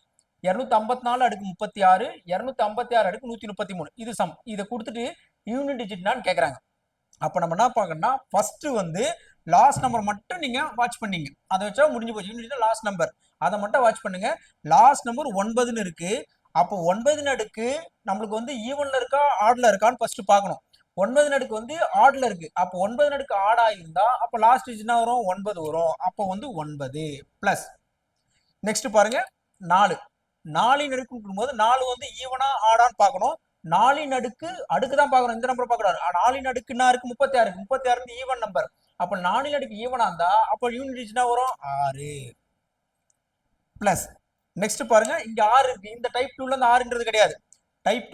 254 அடுக்கு 36, 256 அடுக்கு 133 இது சம். இதை கொடுத்துட்டு யூனிட் டிஜிட்னான்னு கேட்கறாங்க. அப்ப நம்ம என்ன பார்க்கணும்னா ஃபர்ஸ்ட் வந்து லாஸ்ட் நம்பர் மட்டும் நீங்க வாட்ச் பண்ணீங்க, அதை வச்சா முடிஞ்சு போச்சு. யூனிட் லாஸ்ட் நம்பர் அதை மட்டும் வாட்ச் பண்ணுங்க. லாஸ்ட் நம்பர் 9ன்னு இருக்கு. அப்போ 9 அடுக்கு நம்மளுக்கு வந்து ஈவன்ல இருக்கா ஆட்ல இருக்கான்னு ஃபர்ஸ்ட் பார்க்கணும். 9 அடுக்கு வந்து ஆட்ல இருக்கு. அப்போ 9 அடுக்கு ஆடா இருந்தா அப்போ லாஸ்ட் என்ன வரும் 9 வரும். அப்போ வந்து 9 பிளஸ் நெக்ஸ்ட் பாருங்க 4 4 அடுக்கு போது 4 வந்து ஈவனா ஆடான்னு பார்க்கணும். 4 அடுக்கு தான் பார்க்கணும், இந்த நம்பர் பார்க்க கூடாது. 4 அடுக்கு என்ன இருக்கு 36 இருக்கு. 36 ஈவன் நம்பர். அப்ப 4 அடுக்கு ஈவனா இருந்தா அப்ப யூனிட் டிஜிட் வரும் 6 பிளஸ். நெக்ஸ்ட் பாருங்க இங்க 6 இருக்கு. இந்த டைப் 2ல இருந்து 6ன்றது கிடையாது. டைப்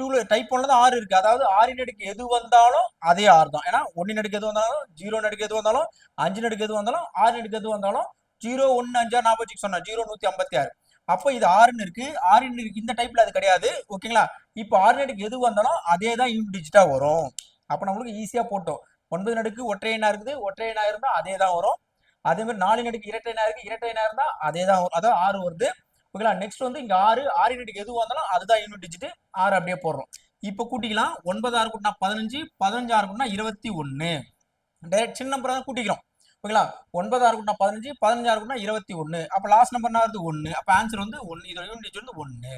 1ல தான் 6 இருக்கு. அதாவது 6 அடுக்கு எது வந்தாலும் அதே 6 தான். ஏன்னா 1 அடுக்கு எது வந்தாலும் 0 அடுக்கு எது வந்தாலும் 5 அடுக்கு எது வந்தாலும் 6 அடுக்கு எது வந்தாலும் 0 1 5 46 சொன்னா 0 156. அப்ப இது 6ன்னு இருக்கு. 6ன்னு இருக்கு. இந்த டைப்ல அது கிடையாது. ஓகேங்களா? இப்போ 6 அடுக்கு எது வந்தாலும் அதே தான் யூனிட் டிஜிட்டா வரும். அப்ப நம்மளுக்கு ஈஸியா போட்டோம். 9 அடுக்கு ஒற்றை எண்ணா இருக்குது. ஒற்றை எண்ணா இருந்தா அதே தான் வரும். அதே மாதிரி 4 அடுக்கு இரட்டை எண்ணா இருக்கு. இரட்டை எண்ணா இருந்தா அதே தான் வரும். அதாவது 6 வருது. ஓகேங்களா? நெக்ஸ்ட் வந்து இங்க 6 அடுக்கு எது வந்தாலும் அதுதான் யூனிட் டிஜிட். 6 அப்படியே போடுறோம். இப்ப கூட்டிக்கலாம். 9 6 கூட்டினா 15, 15 6 கூட்டினா 21. டைரக்ட் சின்ன நம்பர் தான் கூட்டிக்கிறோம். ஓகேங்களா? 9 6 கூட்டினா 15, 15 6 கூட்டினா 21. அப்ப லாஸ்ட் நம்பர் என்ன வருது 1. அப்ப ஆன்சர் வந்து 1. இதோட யூனிட் டிஜிட் வந்து 1.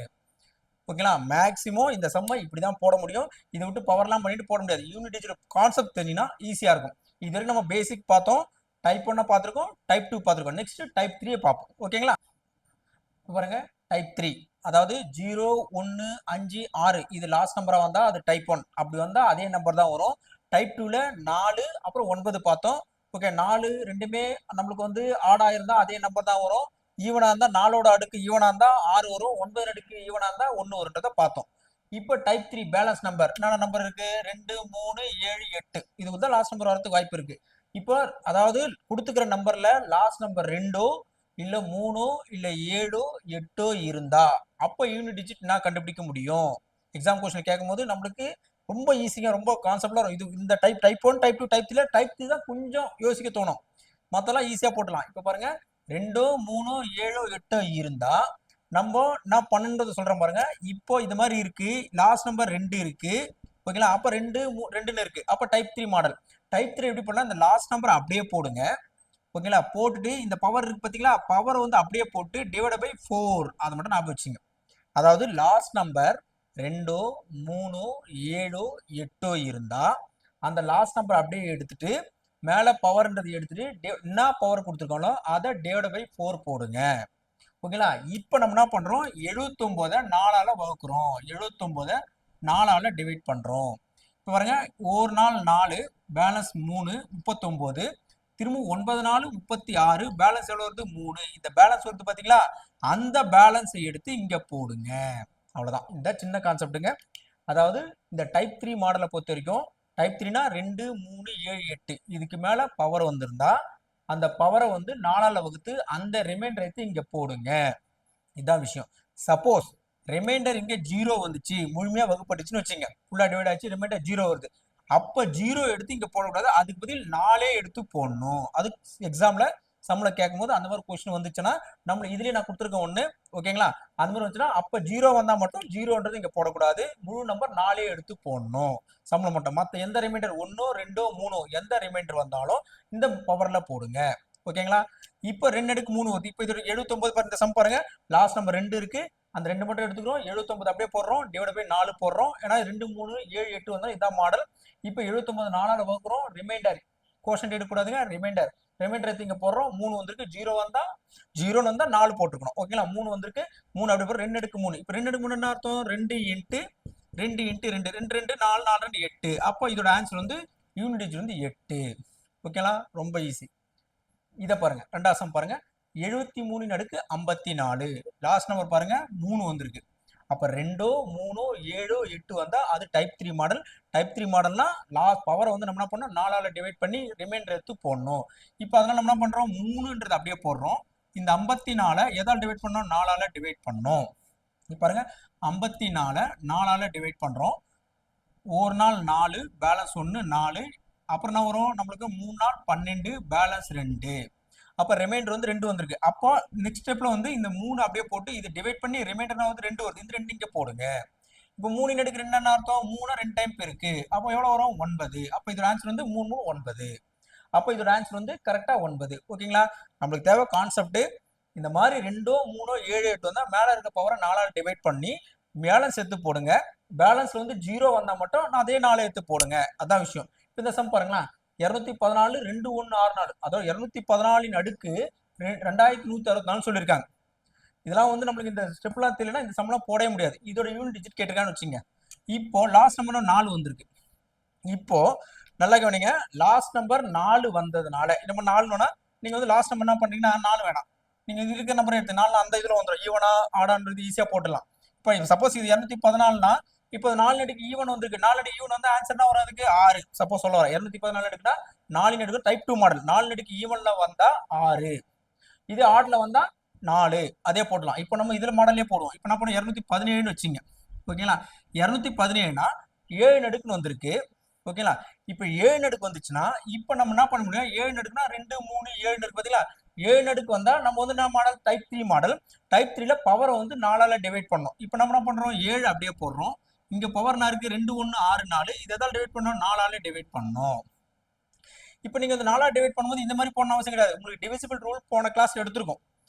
ஓகேங்களா? மேக்ஸிமம் இந்த சம்மை இப்படிதான் போட முடியும். இதை விட்டு பவர்லாம் பண்ணிட்டு போட முடியாது. யூனிட் டிஜிட் கான்செப்ட் தெரிஞ்சினா ஈஸியா இருக்கும். இது வரைக்கும் நம்ம பேசிக் பார்த்தோம். டைப் 1 பார்த்திருக்கோம், டைப் 2 பார்த்திருக்கோம். நெக்ஸ்ட் டைப் 3 பார்ப்போம். ஓகேங்களா? பாருங்க டைப் 3, அதாவது 0 1 5 6 இது லாஸ்ட் நம்பரா வந்தா அது டைப் 1. அப்படி வந்தா அதே நம்பர் தான் வரும். டைப் 2ல 4 அப்புறம் 9 பார்த்தோம். ஓகே, 4 ரெண்டுமே நம்மளுக்கு வந்து ஆடா இருந்தா அதே நம்பர் தான் வரும். ஈவனா இருந்தா 4ஓட அடுக்கு ஈவனா இருந்தா 6 வரும். 9 அடுக்கு ஈவனா இருந்தா 1 வரும்ன்றத பார்த்தோம். இப்போ டைப் 3 பேலன்ஸ் நம்பர் என்னென்ன நம்பர் இருக்கு? 2 3 7 8. இதுக்கு தான் லாஸ்ட் நம்பர் வரதுக்கு வாய்ப்பு இருக்கு. இப்போ அதாவது கொடுத்துக்கிற நம்பர்ல லாஸ்ட் நம்பர் 2 இல்ல 3 இல்ல 7 8 இருந்தா அப்ப யூனிட் டிஜிட் நான் கண்டுபிடிக்க முடியும். எக்ஸாம் கொஸ்டின் கேட்கும் போது நம்மளுக்கு ரொம்ப ஈஸியா ரொம்ப கான்செப்ட்ல வரும். இது இந்த டைப் 1 டைப் 2 டைப் 3 டைப் 3 தான் கொஞ்சம் யோசிக்க தோணும். மத்தெல்லாம் ஈஸியா போட்டலாம். இப்ப பாருங்க 2 3 7 8 இருந்தா நம்ம நான் 12 சொல்றேன் பாருங்க. இப்போ இது மாதிரி இருக்கு. லாஸ்ட் நம்பர் 2 இருக்கு. ஓகேங்களா? அப்ப 2 2ன்னு இருக்கு. அப்ப டைப் 3 மாடல். டைப் 3 எப்படி பண்ணலாம்? இந்த லாஸ்ட் நம்பர் அப்படியே போடுங்க. ஓகேங்களா? போட்டுட்டு இந்த பவர் இருக்கு பாத்தீங்களா? பவர் வந்து அப்படியே போட்டு டிவைட் பை 4 அதை மட்டும் ஞாபகம் வச்சுங்க. அதாவது லாஸ்ட் நம்பர் 2 3 7 8 இருந்தா அந்த லாஸ்ட் நம்பர் அப்படியே எடுத்துட்டு மேல பவர்ன்றது எடுத்துட்டு என்ன பவர் கொடுத்துருக்காங்களோ அதை டிவைட் பை 4 போடுங்க. ஓகேங்களா? இப்போ நம்ம என்ன பண்றோம்? 79 4ஆல வகுக்கிறோம். 79 4ஆல டிவைட் பண்றோம். இப்போ பாருங்க, ஒரு நாள் 4 பேலன்ஸ் 3 39. திரும்ப 9 4 36 பேலன்ஸ் எவ்வளவு வருது? 3. இந்த பேலன்ஸ் வருது பாத்தீங்களா? அந்த பேலன்ஸை எடுத்து இங்க போடுங்க. அவ்வளவுதான். இந்த சின்ன கான்செப்ட்டுங்க. அதாவது இந்த டைப் 3 மாடலை பொறுத்த வரைக்கும் டைப் 3னா 2 3 7 8 இதுக்கு மேல பவர் வந்திருந்தா அந்த பவரை வந்து 4ஆல வகுத்து அந்த ரிமைண்டர் எடுத்து இங்க போடுங்க. இதுதான் விஷயம். சப்போஸ் ரிமைண்டர் இங்க 0 வந்துச்சு, முழுமையா வகுப்பட்டுச்சுன்னு வச்சுங்க, ஃபுல்லா டிவைட் ஆச்சு, ரிமைண்டர் 0 வருது. அப்ப 0 எடுத்து இங்க போடக்கூடாது. அதுக்கு பதில் 4 எடுத்து போடணும். அது எக்ஸாம்ல சம்ல கேட்கும் போது அந்த மாதிரி கொஸ்டின் வந்துச்சுன்னா நம்ம இதுலயே நான் கொடுத்துருக்கேன் ஒண்ணு. ஓகேங்களா? அந்த மாதிரி வந்துச்சுன்னா அப்ப 0 வந்தா மட்டும் 0ன்றது இங்க போடக்கூடாது. முழு நம்பர் 4 எடுத்து போடணும் சம்ல மட்டும். மத்த எந்த ரிமைண்டர் 1 2 3 எந்த ரிமைண்டர் வந்தாலும் இந்த பவர்ல போடுங்க. ஓகேங்களா? இப்போ 2 அடுக்கு 3 வருது. இப்போ இது 79 இந்த சம் பாருங்க. லாஸ்ட் நம்பர் 2 இருக்கு. அந்த 2 மட்டும் எடுத்துக்கிறோம். 79 அப்படியே போடுறோம். டிவைட் பை 4 போடுறோம். ஏன்னா 2 3 7 8 வந்தா இதான் மாடல். இப்போ 79 4ஆல வகுக்கிறோம். Reminder quotient எடுக்கக்கூடாதுங்க. ரிமைண்டர் எடுத்து இங்க போடுறோம். 3 வந்திருக்கு. 0 வந்தா 0 வந்தா 4 போட்டுக்கணும். ஓகேங்களா? 3 வந்திருக்கு. 3 அப்படி போடுறோம். 2 அடுக்கு 3. இப்போ 2 அடுக்கு 3 என்ன அர்த்தம்? 2 இன்ட்டு 2 இன்ட்டு 2 2 2 4 4 2 8. அப்போ இதோட ஆன்சர் வந்து யூனிட் டிஜிட் வந்து 8. ஓகேங்களா? ரொம்ப ஈஸி. இதை பாருங்க. ரெண்டாவது சம் பாருங்க. 73 அடுக்கு 54 லாஸ்ட் நம்பர் பாருங்க 3 வந்திருக்கு. அப்ப 2 3 7 8 வந்தா அது டைப் 3 மாடல். டைப் 3 மாடல்னா லாஸ்ட் பவரை வந்து நம்ம என்ன பண்ணோம்? 4ஆல டிவைட் பண்ணி ரிமைண்டர் எடுத்து போடணும். இப்போ அதனால நம்ம என்ன பண்றோம்? 3ன்றது அப்படியே போடுறோம். இந்த 54 எதால் டிவைட் பண்ணோம்? 4ஆல டிவைட் பண்ணோம். இப்போ பாருங்க 54 4ஆல டிவைட் பண்றோம். ஒரு நாள் 4 பேலன்ஸ் 1 4. அப்புறம் என்ன வரும்? நம்மளுக்கு 3 நாள் 12 பேலன்ஸ் 2. அப்ப ரிமைண்டர் வந்து 2 வந்திருக்கு. அப்போ நெக்ஸ்ட் ஸ்டெப்ல வந்து இந்த 3 அப்படியே போட்டு இது டிவைட் பண்ணி ரிமைண்டர் வந்து 2 வருது. இந்த 2 இங்க போடுங்க. இப்போ 3 அடுக்கு 2 என்ன அர்த்தம்? 3 2 டைம் இருக்கு. அப்போ எவ்வளவு வரும்? 9. அப்போ இதோட ஆன்சர் வந்து 3 3 9. அப்போ இதோட ஆன்சர் வந்து கரெக்டா 9. ஓகேங்களா? நம்மளுக்கு தேவை கான்செப்ட். இந்த மாதிரி 2 3 7 8 வந்தா மேல இருக்க பவரை 4ஆல டிவைட் பண்ணி பேலன்ஸ் எடுத்து போடுங்க. பேலன்ஸ்ல வந்து 0 வந்தா மட்டும் நான் அதே 4 எடுத்து போடுங்க. அதான் விஷயம். இந்த சம் பாருங்களேன். 214 2164. அதாவது 214 அடுக்கு 2164 சொல்லியிருக்காங்க. இதெல்லாம் வந்து நம்மளுக்கு இந்த ஸ்டெப்லாம் தெரியலனா இந்த சம்லாம் போடவே முடியாது. இதோட யூனிட் டிஜிட் கேட்டிருக்கான்னு வச்சுங்க. இப்போ லாஸ்ட் நம்பர் 4 வந்திருக்கு. இப்போ நல்லா கவனிங்க, லாஸ்ட் நம்பர் 4 வந்ததுனால நம்ம 4னா நீங்க வந்து லாஸ்ட் நம்பர் என்ன பண்றீங்கன்னா 4 வேணாம். நீங்க இருக்க நம்பர் எடுத்து 4 அந்த இதுல வந்துடும். ஈவனா ஆடான்றது ஈஸியா போட்டுடலாம். இப்போ சப்போஸ் இது 214னா இப்போ 4 அடுக்கு ஈவன் வந்திருக்கு. 4 அடுக்கு ஈவன் வந்து ஆன்சர் என்ன வரும் அதுக்கு 6. சப்போஸ் சொல்ல வரேன் 214 அடுக்குனா 4 அடுக்கு டைப் 2 மாடல். 4 அடுக்கு ஈவன்ல வந்தா 6, இது ஆட்ல வந்தா 4, அதே போடலாம். இப்போ நம்ம இதுல மாடலே போடுவோம். இப்போ என்ன பண்ணுவோம் 217ன்னு வச்சுங்க. ஓகேங்களா, 217னா 7 அடுக்குன்னு வந்திருக்கு. ஓகேங்களா, இப்போ 7 அடுக்கு வந்துச்சுன்னா இப்போ நம்ம என்ன பண்ண முடியும், 7 அடுக்குனா 2 3 7 இருக்கு பாத்தீங்களா, 7 அடுக்கு வந்தா நம்ம வந்து என்ன மாடல், டைப் 3 மாடல். டைப் 3ல பவரை வந்து 4ஆல டிவைட் பண்ணோம். இப்போ நம்ம என்ன பண்றோம் 7 அப்படியே போடுறோம். இங்க பவர் என்ன இருக்கு 2 1 6 4, இதை தான் டிவைட் பண்ணோம் 4ஆல டிவைட் பண்ணோம். இப்போ நீங்க இந்த 4ஆல டிவைட் பண்ணும்போது இந்த மாதிரி போடணும் அவசியம் கிடையாது. உங்களுக்கு டிவிசிபிள் ரூல் போன கிளாஸ்ல எடுத்திருக்கோம்.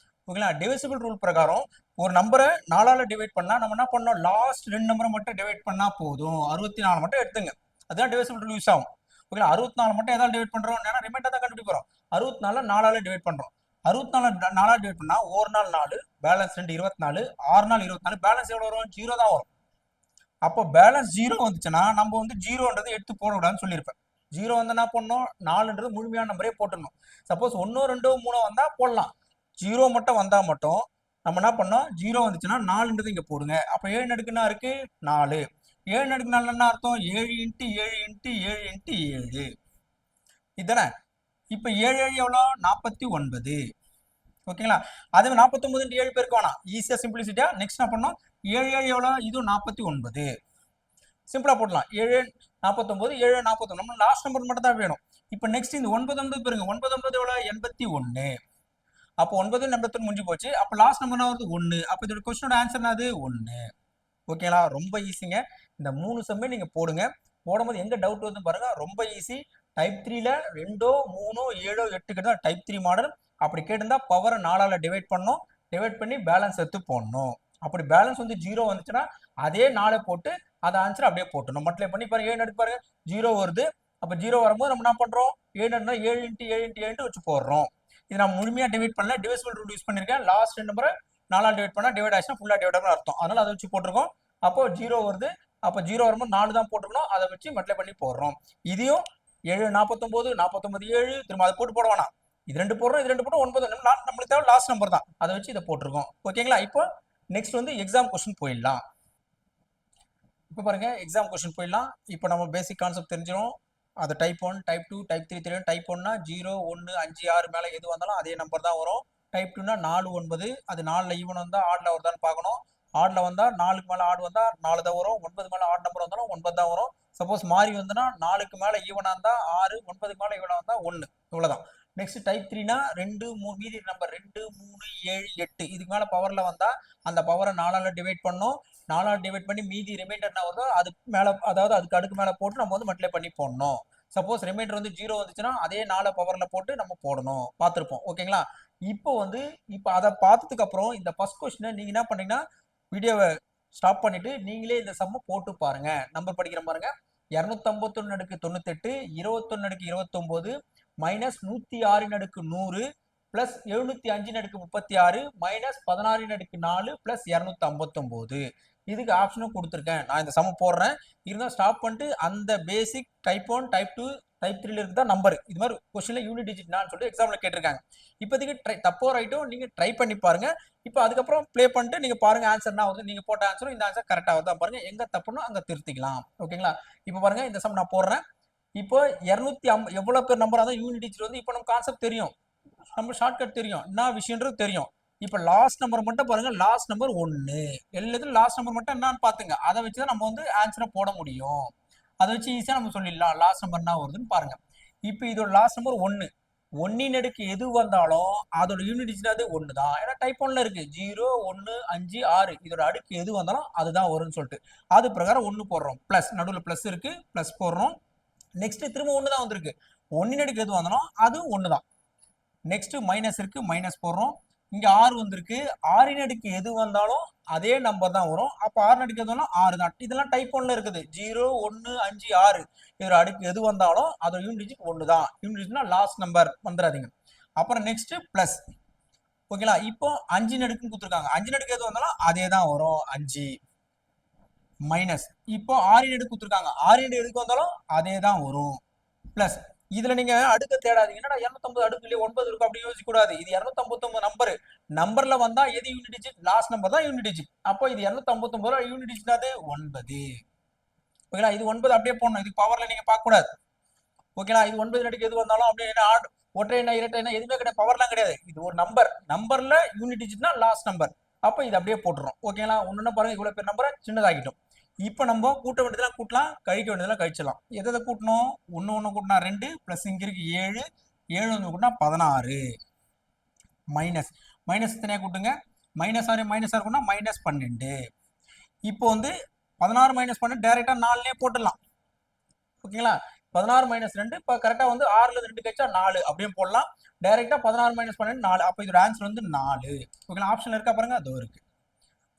ஓகேங்களா, டிவிசிபிள் ரூல் பிரகாரம் ஒரு நம்பரை 4ஆல டிவைட் பண்ணா நம்ம என்ன பண்ணோம், லாஸ்ட் 2 நம்பரை மட்டும் டிவைட் பண்ணா போதும். 64 மட்டும் எடுத்துங்க, அதுதான் டிவிசிபிள் ரூல் யூஸ் ஆகும். ஓகேங்களா, 64 மட்டும் எதாவது டிவைட் பண்றோம், ஏன்னா ரிமைண்டர் தான் கண்டுபிடிக்கிறோம். 64 4ஆல டிவைட் பண்றோம். 64 4ஆல டிவைட் பண்ணா ஒரு நாள் 4, பேலன்ஸ் 2 24, 6 நாள் 24, பேலன்ஸ் எவ்வளவு வரும் 0 தான் வரும். அப்போ பேலன்ஸ் 0 வந்துச்சுன்னா நம்ம வந்து 0ன்றது எடுத்து போடக்கூடாதுன்னு சொல்லியிருப்பேன். 0 வந்து என்ன பண்ணணும், 4ன்றது முழுமையான நம்பரே போட்டுடணும். சப்போஸ் 1 2 3 வந்தா போடலாம். 0 மட்டும் வந்தா மட்டும் நம்ம என்ன பண்ணோம், 0 வந்துச்சுன்னா 4ன்றது இங்க போடுங்க. அப்ப 7 அடுக்குன்னா இருக்கு 4. 7 அடுக்கு 4 என்ன அர்த்தம், 7 × 7 × 7 × 7 இதுதானே. இப்ப 7 7 எவ்வளோ 49. ஓகேங்களா, அதே 49 × 7 பேருக்கு வேணாம், ஈஸியா சிம்பிளிசிட்டியா நெக்ஸ்ட் என்ன பண்ணோம், 7 7 எவ்வளோ, இது 49. சிம்பிளா போடலாம். 7 49 7 49, நம்ம லாஸ்ட் நம்பர் மட்டும் தான் வேணும். இப்போ நெக்ஸ்ட் இந்த 9 பாருங்க, 9 எவ்வளோ 81. அப்போ 9 81 முடிஞ்சு போச்சு. அப்போ லாஸ்ட் நம்பர் என்ன வருது 1. அப்போ இதோட கொஸ்டினோட ஆன்சர் என்னது 1. ஓகேங்களா, ரொம்ப ஈஸிங்க. இந்த 3 சம்மே நீங்க போடுங்க. போடும்போது எங்க டவுட் வந்து பாருங்க, ரொம்ப ஈஸி. டைப் 3ல 2 3 7 8 கிட்ட டைப் 3 மாடல். அப்படி கேட்டிருந்தா பவரை 4ஆல டிவைட் பண்ணோம், டிவைட் பண்ணி பேலன்ஸ் எடுத்து போடணும். அப்படி பேலன்ஸ் வந்து 0 வந்துச்சுன்னா அதே 4 போட்டு அதை ஆன்சர் அப்படியே போட்டணும். மல்டிப்ளை பண்ணி பாருங்க, 7 எடுத்து பாருங்க 0 வருது. அப்போ 0 வரும்போது நம்ம என்ன பண்றோம், 7 7 × 7 × 7 வச்சு போடுறோம். இது நான் முழுமையா டிவைட் பண்ணல, டிவிசிபிள் ரூல் யூஸ் பண்ணிருக்கேன். லாஸ்ட் 2 நம்பரை 4ஆல டிவைட் பண்ணா டிவைட் ஆச்சுன்னா ஃபுல்லா டிவைட் ஆகும் அர்த்தம். அதனால அதை வச்சு போட்டிருக்கோம். அப்போ 0 வருது, அப்போ 0 வரும்போது 4 தான் போட்டுக்கணும், அதை வச்சு மல்டிப்ளை பண்ணி போடுறோம். இதையும் 7 49 49 7 திரும்ப அதை போட்டு போட வேணாம். இது 2 போடுறோம், இது 2 போட்டு 9, நம்மளுக்கு தேவை லாஸ்ட் நம்பர் தான், அதை வச்சு இதை போட்டிருக்கோம். ஓகேங்களா, இப்போ நெக்ஸ்ட் வந்து எக்ஸாம் கொஸ்டின் போயிடலாம். இப்போ பாருங்க எக்ஸாம் கொஸ்டின் போயிடலாம். இப்போ நம்ம பேசிக் கான்செப்ட் தெரிஞ்சிடும். அது டைப் 1 டைப் 2 டைப் 3 தெரியும். டைப் 1னா 0 1 5 6 மேலே எது வந்தாலும் அதே நம்பர் தான் வரும். டைப் 2னா 4 9, அது 4ல் ஈவன் வந்தா ஆட்ல வருதான்னு பார்க்கணும். ஆட்ல வந்தா 4க்கு மேலே ஆட் வந்தா 4 தான் வரும். 9 மேலே ஆட் நம்பர் வந்தாலும் 9 தான் வரும். சப்போஸ் மாறி வந்துன்னா 4க்கு மேலே ஈவனா இருந்தா 6, 9க்கு மேலே ஈவனா வந்தா 1, இவ்வளவுதான். நெக்ஸ்ட் டைப் 3னா 2 3 மீதி நம்பர் 2 3 7 8 இதுக்கு மேலே பவர்ல வந்தா அந்த பவரை 4ஆல டிவைட் பண்ணோம். 4ஆல் டிவைட் பண்ணி மீதி ரிமைண்டர் என்ன வருதோ அது மேலே, அதாவது அதுக்கு அடுக்கு மேலே போட்டு நம்ம வந்து மல்டிப்ளை பண்ணி போடணும். சப்போஸ் ரிமைண்டர் வந்து 0 வந்துச்சுன்னா அதே 4 பவர்ல போட்டு நம்ம போடணும், பார்த்துருப்போம். ஓகேங்களா, இப்போ வந்து இப்போ அதை பார்த்ததுக்கு அப்புறம் இந்த ஃபர்ஸ்ட் கொஸ்டினை நீங்க என்ன பண்ணீங்கன்னா வீடியோவை ஸ்டாப் பண்ணிட்டு நீங்களே இந்த சம்ம போட்டு பாருங்க. நம்பர் படிக்கிற பாருங்க, 251 அடுக்கு 98 21 அடுக்கு 29 மைனஸ் 106 அடுக்கு 100 பிளஸ் 705 அடுக்கு 36 மைனஸ் 16 அடுக்கு 4 பிளஸ் 259. இதுக்கு ஆப்ஷனும் கொடுத்துருக்கேன். நான் இந்த சம போடுறேன், இருந்தால் ஸ்டாப் பண்ணிட்டு அந்த பேசிக் டைப் 1 டைப் 2 டைப் 3ல இருக்குதா நம்பர், இது மாதிரி கொஸ்டின்ல யூனிட் டிஜிட்னான்னு சொல்லிட்டு எக்ஸாம்ல கேட்டிருக்காங்க. இப்போதைக்கு தப்போ ரைட்டோ நீங்க ட்ரை பண்ணி பாருங்க. இப்போ அதுக்கப்புறம் ப்ளே பண்ணிட்டு நீங்க பாருங்க ஆன்சர்னா வந்து நீங்க போட்ட ஆன்சரும் இந்த ஆன்சர் கரெக்டாக வருதா பாருங்க, எங்க தப்புனோ அங்க திருத்திக்கலாம். ஓகேங்களா, இப்போ பாருங்க இந்த சம் நான் போடுறேன். இப்போ 250 எவ்வளவு பேர் நம்பர் அதான் யூனிட் டிஜிட் வந்து இப்போ நம்ம கான்செப்ட் தெரியும், நம்ம ஷார்ட்கட் தெரியும், என்ன விஷயம்ன்றது தெரியும். இப்போ லாஸ்ட் நம்பர் மட்டும் பாருங்க, லாஸ்ட் நம்பர் 1 எல்லாத்துலயும் லாஸ்ட் நம்பர் மட்டும் என்னன்னு பாத்துங்க, அதை வச்சுதான் நம்ம வந்து ஆன்சரை போட முடியும். அதை வச்சு ஈஸியா நம்ம சொல்லிடலாம் லாஸ்ட் நம்பர் என்ன வருதுன்னு பாருங்க. இப்போ இதோட லாஸ்ட் நம்பர் 1, 1 அடுக்கு எது வந்தாலும் அதோட யூனிட் டிஜிட் அது 1 தான். ஏன்னா டைப் 1ல இருக்கு 0 1 5 6, இதோட அடுக்கு எது வந்தாலும் அதுதான் வரும்னு சொல்லிட்டு அது பிரகாரம் 1 போடுறோம். பிளஸ் நடுவில் பிளஸ் இருக்கு, பிளஸ் போடுறோம். நெக்ஸ்ட் திரும்ப 1 தான் வந்திருக்கு, 1 அடுக்கு எது வந்தாலும் அது 1 தான். நெக்ஸ்ட் மைனஸ் இருக்கு, மைனஸ் போடுறோம். இங்க 6 வந்திருக்கு, 6 அடுக்கு எது வந்தாலும் அதே நம்பர் தான் வரும். அப்ப 6 அடுக்கு எது வந்தாலும் 6 தான். இதெல்லாம் டைப் 1ல இருக்குது 0 1 5 6, இதோட அடுக்கு எது வந்தாலும் அதோட யூனிட் டிஜிட் 1 தான். யூனிட் டிஜிட்னா லாஸ்ட் நம்பர் வந்துடாதீங்க. அப்புறம் நெக்ஸ்ட் பிளஸ் ஓகேங்களா. இப்போ 5 நடுக்குன்னு கொடுத்துருக்காங்க. 5 நடுக்கு எது வந்தாலும் அதே தான் வரும் 5 மைனஸ். இப்போ 6 நடுக்கு கொடுத்துருக்காங்க. 6 நடுக்கு வந்தாலும் அதே தான் வரும் பிளஸ். இதுல நீங்க அடுக்க தேடாதீங்க. என்னடா 250 அடுக்குலயே 9 இருக்கும் அப்படி யோசிக்க கூடாது. இது 259 நம்பர். நம்பர்ல வந்தா எது யூனிட் டிஜிட்? லாஸ்ட் நம்பர் தான் யூனிட் டிஜிட். அப்போ இது 259 யூனிட் டிஜிட் அது 9. ஓகேங்களா. இது 9 அப்படியே போடணும். இது பவர்ல நீங்க பார்க்க கூடாது. ஓகேங்களா. இது 9 நடுக்கு எது வந்தாலும் அப்படியே ஒற்றை எண்ணா இரட்டை எண்ணா எதுவுமே கிடையாது. பவர்லாம் கிடையாது. இது ஒரு நம்பர். நம்பர்ல யூனிட் டிஜிட்னா லாஸ்ட் நம்பர். அப்போ இது அப்படியே போட்டுரும். ஓகேங்களா. ஒன்னு பாருங்க இவ்வளவு பேர் நம்பரை சின்னதாகிட்டோம். இப்போ நம்ம கூட்ட வேண்டியதெல்லாம் கூட்டலாம், கழிக்க வேண்டியதெல்லாம் கழிச்சலாம். எதை கூட்டணும்? ஒன்று கூட்டினா 2 பிளஸ் இங்க இருக்கு 7, 7 ஒன்று கூட்டினா 16 மைனஸ். மைனஸ் தனியாக கூட்டுங்க. -6 -6 கூட்டினா -12. இப்போ வந்து 16 -12 டைரக்டா 4லேயே போட்டுடலாம். ஓகேங்களா. 16 -2 இப்போ கரெக்டாக வந்து 6ல 2 கழிச்சா 4 அப்படியே போடலாம். டைரக்டா 16 -12 4. அப்போ இதோட ஆன்சர் வந்து 4. ஓகேங்களா. ஆப்ஷன் இருக்கா பாருங்க, அதோ இருக்கு.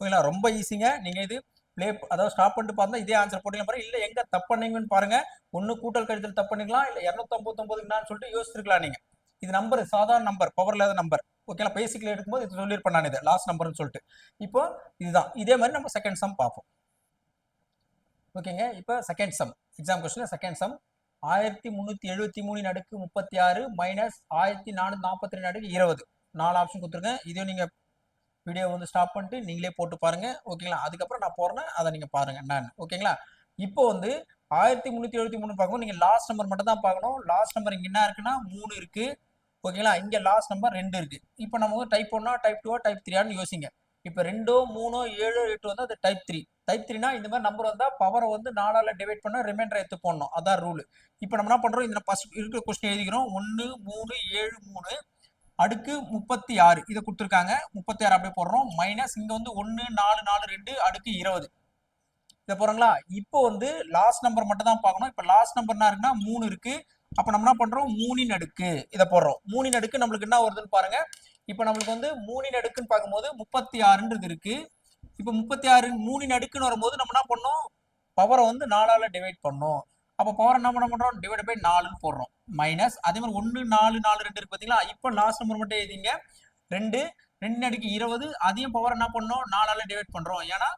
ஓகேங்களா. ரொம்ப ஈஸிங்க. நீங்க இது பிளே அதாவது ஸ்டாப் பண்ணிட்டு பார்த்தா இதே ஆன்சர் போட்டீங்க பாருங்க. இல்ல எங்க தப்பு பண்ணீங்கன்னு பாருங்க. ஒன்னு கூட்டல் கழித்தல் தப்பு பண்ணிக்கலாம், இல்ல 259 என்னன்னு சொல்லிட்டு யோசிச்சிருக்கலாம் நீங்க. இது நம்பர் சாதாரண நம்பர், பவர் இல்லாத நம்பர். ஓகேங்களா. பேசிக்கல எடுக்கும்போது இது சொல்லியிருப்பேன் நான், இது லாஸ்ட் நம்பர்னு சொல்லிட்டு. இப்போ இதுதான். இதே மாதிரி நம்ம செகண்ட் சம் பார்ப்போம். ஓகேங்க. இப்போ second sum, exam question second sum. 1373 அடுக்கு 36 மைனஸ் 1442 அடுக்கு 20. 4 ஆப்ஷன் கொடுத்துருக்கேன். இதையும் நீங்க வீடியோ வந்து ஸ்டாப் பண்ணிட்டு நீங்களே போட்டு பாருங்க. ஓகேங்களா. அதுக்கப்புறம் நான் போறேன், அதை நீங்க பாருங்க என்னன்னு. ஓகேங்களா. இப்போ வந்து 1373 பார்க்கணும். நீங்க லாஸ்ட் நம்பர் மட்டும் தான் பார்க்கணும். லாஸ்ட் நம்பர் இங்க என்ன இருக்குன்னா 3 இருக்கு. ஓகேங்களா. இங்க லாஸ்ட் நம்பர் 2 இருக்கு. இப்போ நம்ம வந்து டைப் 1 டைப் 2 டைப் 3 யோசிங்க. இப்போ 2 3 7 8 வந்து அது டைப் 3. டைப் 3னா இந்த மாதிரி நம்பர் வந்தா பவரை வந்து 4ஆல டிவைட் பண்ண ரிமைண்டர் எடுத்து போடணும். அதான் ரூல். இப்போ நம்ம என்ன பண்றோம்? இந்த ஃபர்ஸ்ட் இருக்கிற கொஸ்டின் எழுதிக்கிறோம். 1 3 7 3 அடுக்கு 36 இதை கொடுத்துருக்காங்க. 36 அப்படியே போடுறோம். மைனஸ் இங்க வந்து 1 4 4 2 அடுக்கு 20 இதை போறோங்களா. இப்போ வந்து லாஸ்ட் நம்பர் மட்டும் தான் பார்க்கணும். இப்போ லாஸ்ட் நம்பர் என்ன இருக்குன்னா 3 இருக்கு. அப்ப நம்ம என்ன பண்றோம்? 3 அடுக்கு இதை போடுறோம். 3 அடுக்கு நம்மளுக்கு என்ன வருதுன்னு பாருங்க. இப்போ நம்மளுக்கு வந்து 3 அடுக்குன்னு பார்க்கும்போது 36 இருக்கு. இப்போ 36 3 அடுக்குன்னு வரும்போது நம்ம என்ன பண்ணோம்? பவரை வந்து 4ஆல டிவைட் பண்ணோம். அப்போ பவர் என்ன பண்ண பண்றோம்? டிவைட் பை 4ன்னு போடுறோம். மைனஸ் அதே மாதிரி 1 4 4 2 இருக்கு பாத்தீங்களா. இப்போ லாஸ்ட் நம்பர் மட்டும் எழுதிங்க. 2 2 அடுக்கு 20. அதையும் பவர் என்ன பண்ணோம்? 4ஆல டிவைட் பண்றோம். ஏன்னா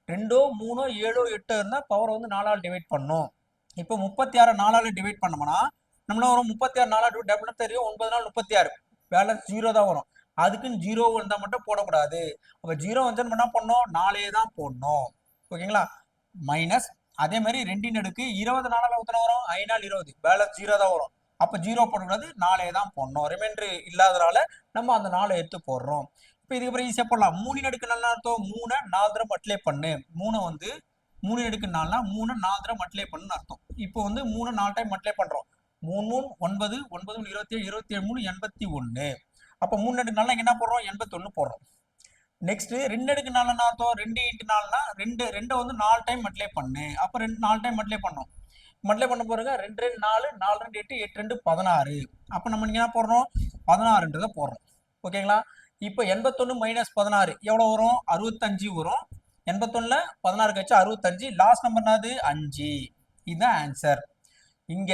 2 3 7 8 இருந்தா பவர் வந்து 4ஆல டிவைட் பண்ணோம். இப்போ 36 4ஆல டிவைட் பண்ணோம்னா நம்மள வரும் 36 4 டபுள் தெரியும். 9 4 36 பேலன்ஸ் 0 தான் வரும். அதுக்குன்னு 0 வந்தா மட்டும் போடக்கூடாது. அப்ப 0 வந்து என்ன பண்ணோம்? 4 தான் போடணும். ஓகேங்களா. மைனஸ் அதே மாதிரி 2 அடுக்கு 20 4ஆல எத்தனை வரும்? 5 4 20 பேலன்ஸ் 0 தான் வரும். அப்ப 0 போடக்கூடாது, 4 தான் போடணும். ரிமைண்டர் இல்லாதனால நம்ம அந்த 4 எடுத்து போடுறோம். இப்போ இதுக்கப்புறம் ஈஸியா போடலாம். 3 அடுக்கு நல்லா அர்த்தம் 3 4 தடவை மல்டிப்ளை பண்ணு. 3 வந்து 3 அடுக்கு 4னா 3 4 தடவை மல்டிப்ளை பண்ணுன்னு அர்த்தம். இப்போ வந்து 3 4 டைம் மல்டிப்ளை பண்றோம். 3 3 9 9 27 27 3 81. அப்போ 3 அடுக்கு 4 என்ன போடுறோம்? 81 போடுறோம். நெக்ஸ்ட் 2 அடுக்கு 4 என்ன அர்த்தம்? 2 இன்ட்டு 4னா 2 2 வந்து 4 டைம் மல்டிப்ளை பண்ணு. அப்போ 4 டைம் மல்டிப்ளை பண்ணோம். மல்டிப்ளை பண்ண போறங்க 2 2 4 4 2 8 8 2 16. அப்போ நம்ம இங்க என்ன போடுறோம்? 16ன்றத போடுறோம். ஓகேங்களா. இப்போ 81 மைனஸ் 16 எவ்வளவு வரும்? 65 வரும். 81ல 16 கழிச்சா 65. லாஸ்ட் நம்பர் என்னது? 5. இதுதான் ஆன்சர். இங்க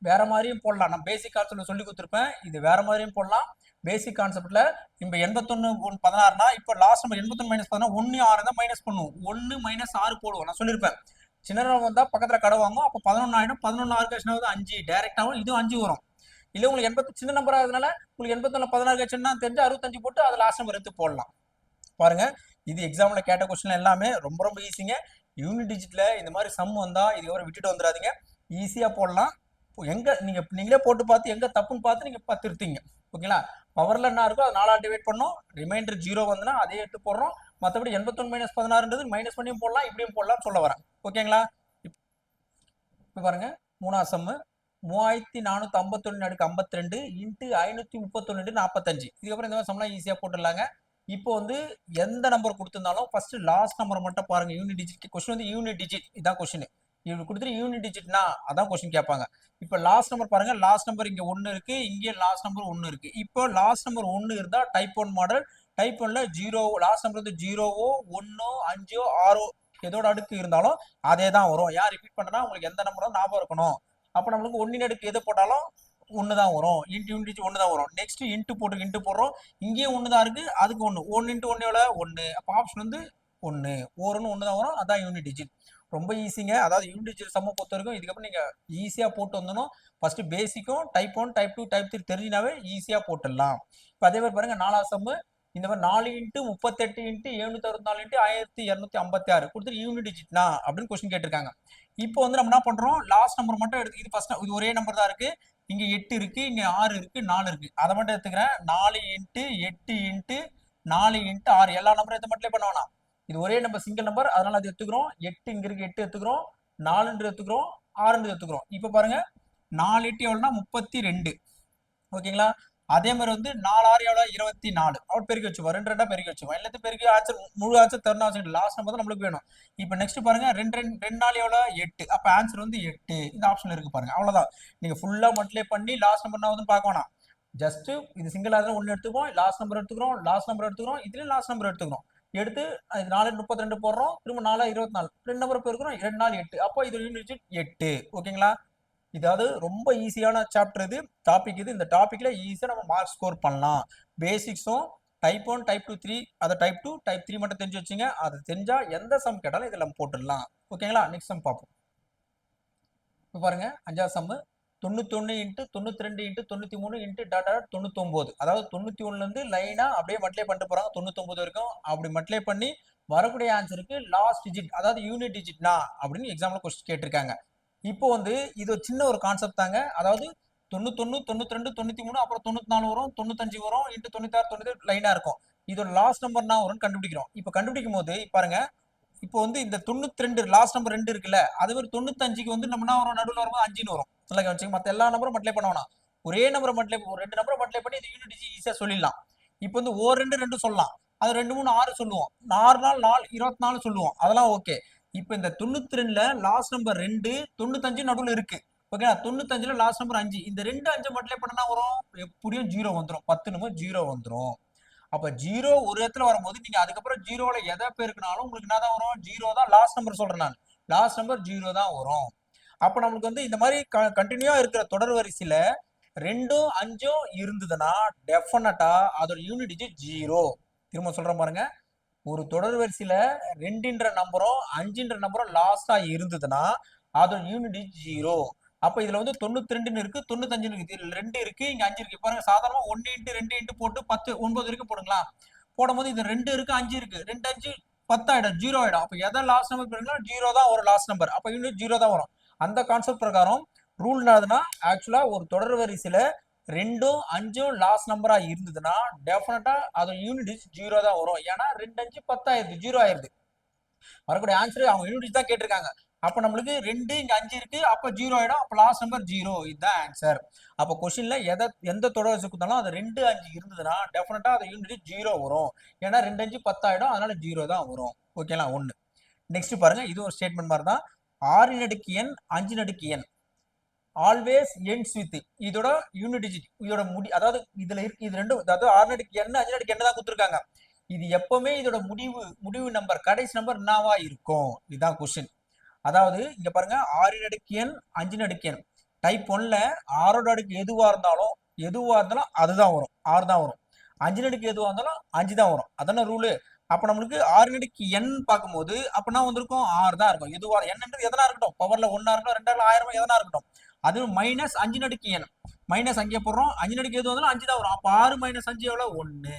வேற மாதிரியும் போடலாம். நான் பேசிக் கான்செப்ட்ல சொல்லி கொடுத்துருப்பேன். இது வேற மாதிரியும் போடலாம். பேசிக் கான்செப்ட்ல இப்ப 81 16னா இப்போ லாஸ்ட் நம்பர் 81 மைனஸ் 16 1 6 தான் மைனஸ் பண்ணுவோம். 1 மைனஸ் 6 போடுவோம். நான் சொல்லியிருப்பேன். சின்ன வந்தா பக்கத்துல கடை வாங்கும். அப்போ 11 ஆயிடும். 11 6 கழிச்சுனா 5 டைரக்டாவும் இதுவும் 5 வரும். இல்ல உங்களுக்கு 80 சின்ன நம்பர் ஆகுதுனால உங்களுக்கு 81 16 கழிச்சுன்னா தெரிஞ்சு 65 போட்டு அது லாஸ்ட் நம்பர் எடுத்து போடலாம். பாருங்க, இது எக்ஸாம்ல கேட்ட கொஸ்டின் எல்லாமே ரொம்ப ரொம்ப ஈஸிங்க. யூனிட் டிஜிட்ல இந்த மாதிரி சம் வந்தா இதுக்கப்புறம் விட்டுட்டு வந்துடாதீங்க. ஈஸியா போடலாம். எங்க நீங்களே போட்டு பார்த்து எங்க தப்புன்னு பார்த்து நீங்க திருத்தீங்க. ஓகேங்களா. பவர்ல என்ன இருக்கோ அதை 4ஆல் டிவைட் பண்ணோம். ரிமைண்டர் 0 வந்துன்னா அதே எடுத்து போடுறோம். மற்றபடி 81 மைனஸ் 16ன்றது மைனஸ் பண்ணியும் போடலாம், இப்படியும் போடலாம் சொல்ல வரேன். ஓகேங்களா. இப்போ பாருங்க, 3ஆவது சம்மு 3451 அடுக்கு 52 இன்ட்டு 531 45. இதுக்கப்புறம் இந்த மாதிரி சம்லாம் ஈஸியா போட்டுடலாங்க. இப்போ வந்து எந்த நம்பர் கொடுத்திருந்தாலும் ஃபர்ஸ்ட் லாஸ்ட் நம்பர் மட்டும் பாருங்க. யூனிட் டிஜிட் கொஸ்டின் வந்து யூனிட் டிஜிட் இதான் கொஸ்டின். இவங்க கொடுத்துட்டு யூனிட் டிஜிட்னா அதான் கொஸ்டின் கேட்பாங்க. இப்போ லாஸ்ட் நம்பர் பாருங்க. லாஸ்ட் நம்பர் இங்க 1 இருக்கு, இங்கே லாஸ்ட் நம்பர் 1 இருக்கு. இப்போ லாஸ்ட் நம்பர் 1 இருந்தா டைப் 1 மாடல். டைப் 1ல 0 லாஸ்ட் நம்பர் வந்து 0ஓ 1ஓ 5ஓ 6ஓ எதோட அடுக்கு இருந்தாலும் அதே தான் வரும். யார் ரிப்பீட் பண்றா உங்களுக்கு எந்த நம்பரும் ஞாபகம் இருக்கணும். அப்போ நம்மளுக்கு 1 அடுக்கு எது போட்டாலும் ஒன்று தான் வரும். யூனிட் டிஜிட் ஒன்று தான் வரும். நெக்ஸ்ட் இன்ட்டு போட்டு இன்ட்டு போடுறோம். இங்கேயும் ஒன்று தான் இருக்கு, அதுக்கு ஒன்று. 1 இன்ட்டு 1 எவ்வளோ 1. அப்போ ஆப்ஷன் வந்து 1. ஓரன்னு ஒன்று தான் வரும். அதான் யூனிட் டிஜிட். ரொம்ப ஈஸிங்க. அதாவது யூனிட் டிஜிட் சம்ம பொறுத்த வரைக்கும் இதுக்கப்புறம் நீங்கள் ஈஸியாக போட்டு வந்தணும். ஃபர்ஸ்ட் பேசிக்கும் டைப் 1 டைப் 2 டைப் 3 தெரிஞ்சினாவே ஈஸியாக போட்டுடலாம். இப்போ அதே மாதிரி பாருங்க 4ஆவது சம்மு இந்த மாதிரி 4 இன்ட்டு 38 இன்ட்டு 764 இன்ட்டு 1256 கொடுத்துட்டு யூனிட் டிஜிட்னா அப்படின்னு கொஸ்டின் கேட்டிருக்காங்க. இப்போ வந்து நம்ம என்ன பண்றோம், லாஸ்ட் நம்பர் மட்டும் எடுத்து இது ஃபர்ஸ்ட் இது ஒரே நம்பர் தான் இருக்கு. இங்க 8 இருக்கு, இங்க 6 இருக்கு, 4 இருக்கு. அதை மட்டும் எடுத்துக்கிறேன். 4 இன்ட்டு 8 இன்ட்டு 4 இன்ட்டு 6 எல்லா நம்பரும் எடுத்து மட்டும் பண்ண வேணாம். இது ஒரே நம்பர் சிங்கிள் நம்பர், அதனால அது எடுத்துக்கிறோம். 8 இங்க இருக்கு, 8 எடுத்துக்கிறோம். 4 எடுத்துக்கிறோம், 6 எடுத்துக்கிறோம். இப்போ பாருங்க 4 8 எவ்வளோனா 32. ஓகேங்களா. அதே மாதிரி வந்து 4 6 எவ்வளோ 24. அவர் பெருக்கி வச்சுக்கோ, 2 2 பெருக்கி வச்சுக்கோ. எல்லாத்தையும் பெருக்கி ஆன்சர் முழு ஆன்சர் தரணும் அவசியம். லாஸ்ட் நம்பர் தான் நம்மளுக்கு வேணும். இப்போ நெக்ஸ்ட் பாருங்க 2 4 எவ்வளோ 8. அப்போ ஆன்சர் வந்து 8 இந்த ஆப்ஷன்ல இருக்கு பாருங்க. அவ்வளோதான். நீங்க ஃபுல்லா மல்டிப்ளை பண்ணி லாஸ்ட் நம்பர் நான் வந்து பார்க்க வேணாம். ஜஸ்ட் இது சிங்கிள் ஆகுது ஒன்று எடுத்துக்கிறோம், லாஸ்ட் நம்பர் எடுத்துக்கிறோம், லாஸ்ட் நம்பர் எடுத்துக்கிறோம், இதுலேயும் லாஸ்ட் நம்பர் எடுத்துக்கிறோம். எடுத்து 4 32 போடுறோம், திரும்ப 4 24, 2 நம்பர் போயிருக்கிறோம், 2 4 8. அப்போ இது யூனிட் 8. ஓகேங்களா. இதாவது ரொம்ப ஈஸியான சாப்டர் இது, டாபிக் இது. இந்த டாபிக்ல ஈஸியாக நம்ம மார்க் ஸ்கோர் பண்ணலாம். பேசிக்ஸும் டைப் 1 டைப் 2 3 அதை டைப் 2 டைப் 3 மட்டும் தெரிஞ்சு வச்சுங்க. அதை தெரிஞ்சா எந்த சம் கேட்டாலும் இதில் நம்ம போட்டுடலாம். ஓகேங்களா. நெக்ஸ்ட் சம் பார்ப்போம். இப்போ பாருங்க 5ஆவது சம்மு 91 இன்ட்டு 92 இன்ட்டு 93 இன்ட்டு டாட்டா 99. அதாவது 91லேருந்து லைனாக அப்படியே மல்டிப்ளை பண்ணிட்டு போகிறாங்க 99 வரைக்கும். அப்படி மல்டிப்ளை பண்ணி வரக்கூடிய ஆன்சருக்கு லாஸ்ட் டிஜிட் அதாவது யூனிட் டிஜிட்னா அப்படின்னு எக்ஸாம்பிள் கொஸ்டின் கேட்டிருக்காங்க. இப்போ வந்து இது ஒரு சின்ன ஒரு கான்செப்ட் தாங்க. அதாவது 91 92 93 அப்புறம் 94 வரும், 95 வரும், இன்ட்டு 96 97 லைனா இருக்கும். இதோட லாஸ்ட் நம்பர் நான் வரும்னு கண்டுபிடிக்கிறோம். இப்போ கண்டுபிடிக்கும் போது பாருங்க, இப்போ வந்து இந்த 92 லாஸ்ட் நம்பர் 2 இருக்குல்ல, அதே மாதிரி 95க்கு வந்து நம்ம என்ன வரும், நடுவில் வரும்போது 5ன்னு வரும். சொல்ல வச்சுங்க. மற்ற எல்லா நம்பரும் மல்டிப்ளை பண்ண வேணாம். ஒரே நம்பரை மல்டிப்ளை, ஒரு 2 நம்பரை மல்டிப்ளை பண்ணி இது யூனிட் ஈஸியாக சொல்லிடலாம். இப்போ வந்து ஓ 2 2 சொல்லலாம், அது 2 3 6 சொல்லுவோம், 6 4 4 24 சொல்லுவோம், அதெல்லாம் ஓகே. இப்போ இந்த 92ல லாஸ்ட் நம்பர் 2, 95 நடுவில் இருக்கு. ஓகே, 95ல லாஸ்ட் நம்பர் 5. இந்த 2 5 மல்டிப்ளை பண்ணா வரும், எப்படியும் 0 வந்துடும். 10 நம்பர் 0 வந்துடும். அப்ப 0 ஒரு இடத்துல வரும்போது நீங்க அதுக்கப்புறம் 0ல எதை பெருக்கினாலும் உங்களுக்கு என்ன தான் வரும், 0 தான் லாஸ்ட் நம்பர் சொல்றேன் நான். லாஸ்ட் நம்பர் 0 தான் வரும். அப்ப நம்மளுக்கு வந்து இந்த மாதிரி கண்டினியூவா இருக்கிற தொடர் வரிசையில 2ம் 5ம் இருந்ததுன்னா டெஃபினட்டா அதோட யூனிட் டிஜிட் 0. திரும்ப சொல்றேன் பாருங்க, ஒரு தொடர் வரிசையில 2ன்ற நம்பரும் 5ன்ற நம்பரும் லாஸ்டா இருந்ததுன்னா அதோட யூனிட் 0. அப்ப இதுல வந்து 92 இருக்கு, 95 இருக்கு, இதுல 2 இருக்கு, இங்க 5 இருக்கு. பாருங்க சாதாரணமா 1 இன்ட்டு 2 இன்ட்டு போட்டு 10 9 வரைக்கும் போடுங்களா. போடும்போது இது 2 இருக்கு 5 இருக்கு, 2 5 10 ஆயிடும், 0 ஆயிடும். அப்ப எதை லாஸ்ட் நம்பர் போடுங்களா 0 தான் ஒரு லாஸ்ட் நம்பர். அப்ப யூனிட் 0 தான் வரும். அந்த கான்செப்ட் பிரகாரம் ரூல் என்னதுன்னா, ஆக்சுவலா ஒரு தொடர் வரிசையில 2ம் 5ம் லாஸ்ட் நம்பரா இருந்ததுன்னா டெஃபினட்டா அதோட யூனிட் 0 தான் வரும். ஏன்னா 2 5 10 ஆயிருது, 0 ஆயிருது. வரக்கூடிய ஆன்சர் அவங்க யூனிட் தான் கேட்டிருக்காங்க. அப்ப நம்மளுக்கு 2 இங்க 5 இருக்கு, அப்ப 0 ஆயிடும். அப்ப லாஸ்ட் நம்பர் 0, இதுதான் ஆன்சர். அப்ப கொஸ்டின்ல எந்த தொடர் வரிசை கொடுத்தாலும் அது 2 5 இருந்ததுன்னா டெஃபினட்டா அது யூனிட் 0 வரும். ஏன்னா 2 5 10 ஆயிடும், அதனால 0 தான் வரும். ஓகேங்களா. 1. நெக்ஸ்ட் பாருங்க, இது ஒரு ஸ்டேட்மெண்ட் மாதிரி தான். 6 அடுக்கு n 5 அடுக்கு n ஆல்வேஸ் எண்ட்ஸ் வித். இதோட யூனிட் டிஜிட் இதோட அதாவது இதுல இருக்கு, இது ரெண்டும், அதாவது 6 அடுக்கு n 5 அடுக்கு n தான் கொடுத்துருக்காங்க. இது எப்பவுமே இதோட முடிவு நம்பர் கடைசி நம்பர் என்னவா இருக்கும், இதுதான் கொஸ்டின். அதாவது இங்க பாருங்க 6 அடுக்கு n 5 அடுக்கு n டைப் 1ல 6 அடுக்கு எதுவா இருந்தாலும் அதுதான் வரும், 6 தான் வரும். 5 அடுக்கு எதுவா இருந்தாலும் 5 தான் வரும், அதான ரூலு. அப்ப நம்மளுக்கு 6 அடுக்கு n பார்க்கும்போது அப்பனா வந்திருக்கும் 6 தான் இருக்கும். எதுவா என்னன்றது எதனா இருக்கட்டும், பவர்ல 1 இருக்கட்டும் 2 1000 எதனா இருக்கட்டும். அது மைனஸ் 5 அடுக்கு n மைனஸ் அங்கே போடுறோம், 5 அடுக்கு எது வந்தாலும் 5 தான் வரும். அப்ப 6 மைனஸ் 5 எவ்வளவு 1.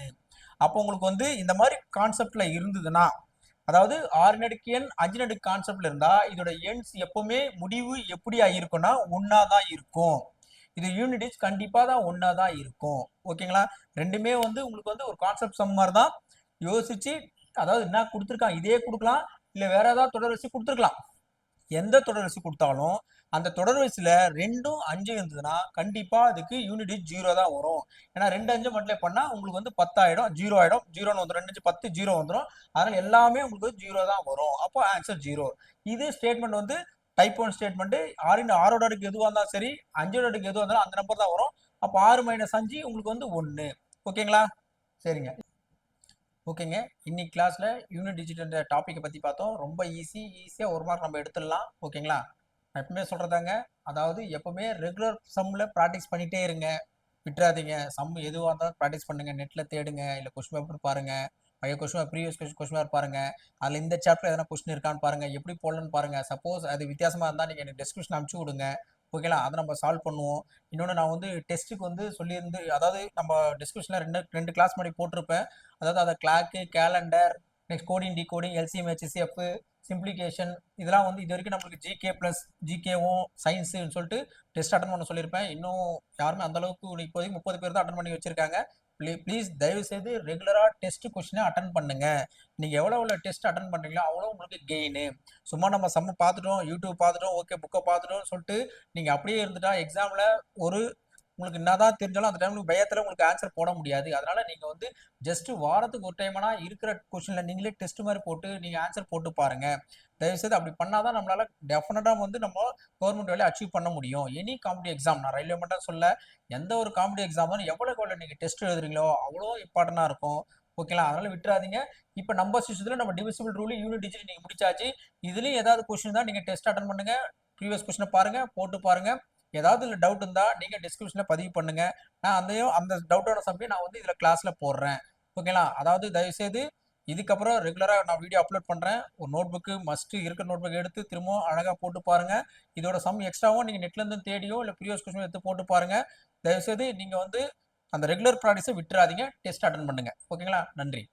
அப்போ உங்களுக்கு வந்து இந்த மாதிரி கான்செப்ட்ல இருந்ததுன்னா, அதாவது 6 அடுக்கு n 5 அடுக்கு கான்செப்ட்ல இருந்தா இதோட எண்ட்ஸ் எப்பவுமே முடிவு எப்படியா இருக்கும்னா 1 தான் இருக்கும். இது யூனிட் கண்டிப்பா தான் 1 தான் இருக்கும். ஓகேங்களா. ரெண்டுமே வந்து உங்களுக்கு வந்து ஒரு கான்செப்ட் சம் மாதிரி தான். யோசிச்சு, அதாவது என்ன கொடுத்துருக்காங்க இதே கொடுக்கலாம், இல்ல வேற ஏதாவது தொடர் வரிசை கொடுத்துருக்கலாம். எந்த தொடர் வரிசை கொடுத்தாலும் அந்த தொடர் வரிசையில 2ம் 5 இருந்ததுன்னா கண்டிப்பா அதுக்கு யூனிட் 0 தான் வரும். ஏன்னா 2 5 மல்டிப்ளை பண்ணா உங்களுக்கு வந்து 10 ஆயிடும், 0 ஆயிடும், 0ன்னு வந்துடும். 2 5 10 0 வந்துடும். அதனால எல்லாமே உங்களுக்கு 0 தான் வரும். அப்போ ஆன்சர் 0. இது ஸ்டேட்மெண்ட் வந்து டைப் 1 ஸ்டேட்மெண்ட். 6 அடுக்கு எதுவாக இருந்தாலும் சரி, 5 அடுக்கு எதுவாக இருந்தாலும் அந்த நம்பர் தான் வரும். அப்போ 6 மைனஸ் 5 உங்களுக்கு வந்து 1. ஓகேங்களா. சரிங்க. ஓகேங்க, இன்னைக்கு கிளாஸ்ல யூனிட் டிஜிட் டாபிக்கை பத்தி பார்த்தோம். ரொம்ப ஈஸியா ஒரு மார்க் நம்ம எடுத்துடலாம். ஓகேங்களா. நான் எப்பவுமே சொல்றதாங்க, அதாவது எப்பவுமே ரெகுலர் சம்ல ப்ராக்டிஸ் பண்ணிட்டே இருங்க. விட்டுறாதீங்க. சம் எதுவா இருந்தாலும் ப்ராக்டிஸ் பண்ணுங்க. நெட்ல தேடுங்க. இல்ல கொஸ்டின் பேப்பர் பாருங்க. பழைய question paper previous question paper பாருங்க. அதுல இந்த சாப்டர் எதனா கொஸ்டின் இருக்கான்னு பாருங்க. எப்படி போடலாம்னு பாருங்க. சப்போஸ் அது வித்தியாசமா இருந்தா நீங்க எனக்கு டிஸ்கிரிப்ஷன் அனுப்பிச்சு விடுங்க. ஓகேங்களா? அத நம்ம சால்வ் பண்ணுவோம். இன்னொன்னு நான் வந்து டெஸ்ட்டுக்கு வந்து சொல்லியிருந்து அதாவது நம்ம டிஸ்கிரிப்ஷன்ல 2 கிளாஸ் முன்னாடி போட்டிருப்பேன். அதாவது அத clock, calendar, next coding, decoding, LCM, HCF, simplification இதெல்லாம் வந்து இது வரைக்கும் நம்மளுக்கு ஜிகே பிளஸ் ஜிகேவும் சயின்ஸ்னு சொல்லிட்டு டெஸ்ட் அட்டன் பண்ண சொல்லியிருப்பேன். இன்னும் யாருமே அந்த அளவுக்கு இப்போதைக்கு 30 பேர் தான் அட்டன் பண்ணி வச்சிருக்காங்க. ப்ளீஸ் தயவு செய்து ரெகுலரா டெஸ்ட் கொஸ்டினை அட்டன் பண்ணுங்க. நீங்க எவ்வளவு டெஸ்ட் அட்டன் பண்றீங்களோ அவ்வளோ உங்களுக்கு கெயின். சும்மா நம்ம செம்ம பார்த்துட்டோம், யூடியூப் பார்த்துட்டோம், ஓகே புக்கை பார்த்துட்டோம்னு சொல்லிட்டு நீங்க அப்படியே இருந்துட்டா எக்ஸாம்ல ஒரு உங்களுக்கு என்னதான் தெரிஞ்சாலும் அந்த டைம்ல பயத்துல உங்களுக்கு ஆன்சர் போட முடியாது. அதனால நீங்க வந்து ஜஸ்ட் வாரத்துக்கு ஒரு டைம்னா இருக்கிற கொஸ்டின்ல நீங்களே டெஸ்ட் மாதிரி போட்டு நீங்க ஆன்சர் போட்டு பாருங்க. தயவுசெய்து அப்படி பண்ணாதான் நம்மளால டெஃபினட்டா வந்து நம்ம கவர்மெண்ட் வேலையை அச்சீவ் பண்ண முடியும். எனி காம்படிட்டிவ் எக்ஸாம், நான் ரயில்வே மட்டும் சொல்ல, எந்த ஒரு காம்படிட்டிவ் எக்ஸாமும் எவ்வளவு நீங்க டெஸ்ட் எழுதுறீங்களோ அவ்வளோ இம்பார்ட்டண்டா இருக்கும். ஓகேங்களா? அதனால விட்டுறாதீங்க. இப்ப நம்பர் சிஸ்டத்துல நம்ம டிவிசிபிள் ரூல் யூனிட் டிஜிட் நீங்க முடிச்சாச்சு. இதுலயும் ஏதாவது கொஸ்டின் தான் நீங்க டெஸ்ட் அட்டன் பண்ணுங்க. ப்ரீவியஸ் கொஸ்டினை பாருங்க, போட்டு பாருங்க. ஏதாவது இல்லை டவுட் இருந்தா நீங்க டிஸ்கிரிப்ஷன்ல பதிவு பண்ணுங்க. நான் அந்த டவுட்டோட சப்ஜெக்ட் நான் வந்து இதுல கிளாஸ்ல போடுறேன். ஓகேங்களா? அதாவது தயவுசெய்து இதுக்கப்புறம் ரெகுலரா நான் வீடியோ அப்லோட் பண்றேன். ஒரு நோட் புக்கு மஸ்ட் இருக்கிற நோட் புக் எடுத்து திரும்பவும் அழகா போட்டு பாருங்க. இதோட சம் எக்ஸ்ட்ராவும் நீங்க நெட்ல இருந்து தேடியோ இல்ல ப்ரீவியஸ் கொஸ்டின் எடுத்து போட்டு பாருங்க. தயவுசெய்து நீங்க வந்து அந்த ரெகுலர் ப்ராக்டிஸை விட்டுறாதீங்க. டெஸ்ட் அட்டன் பண்ணுங்க. ஓகேங்களா? நன்றி.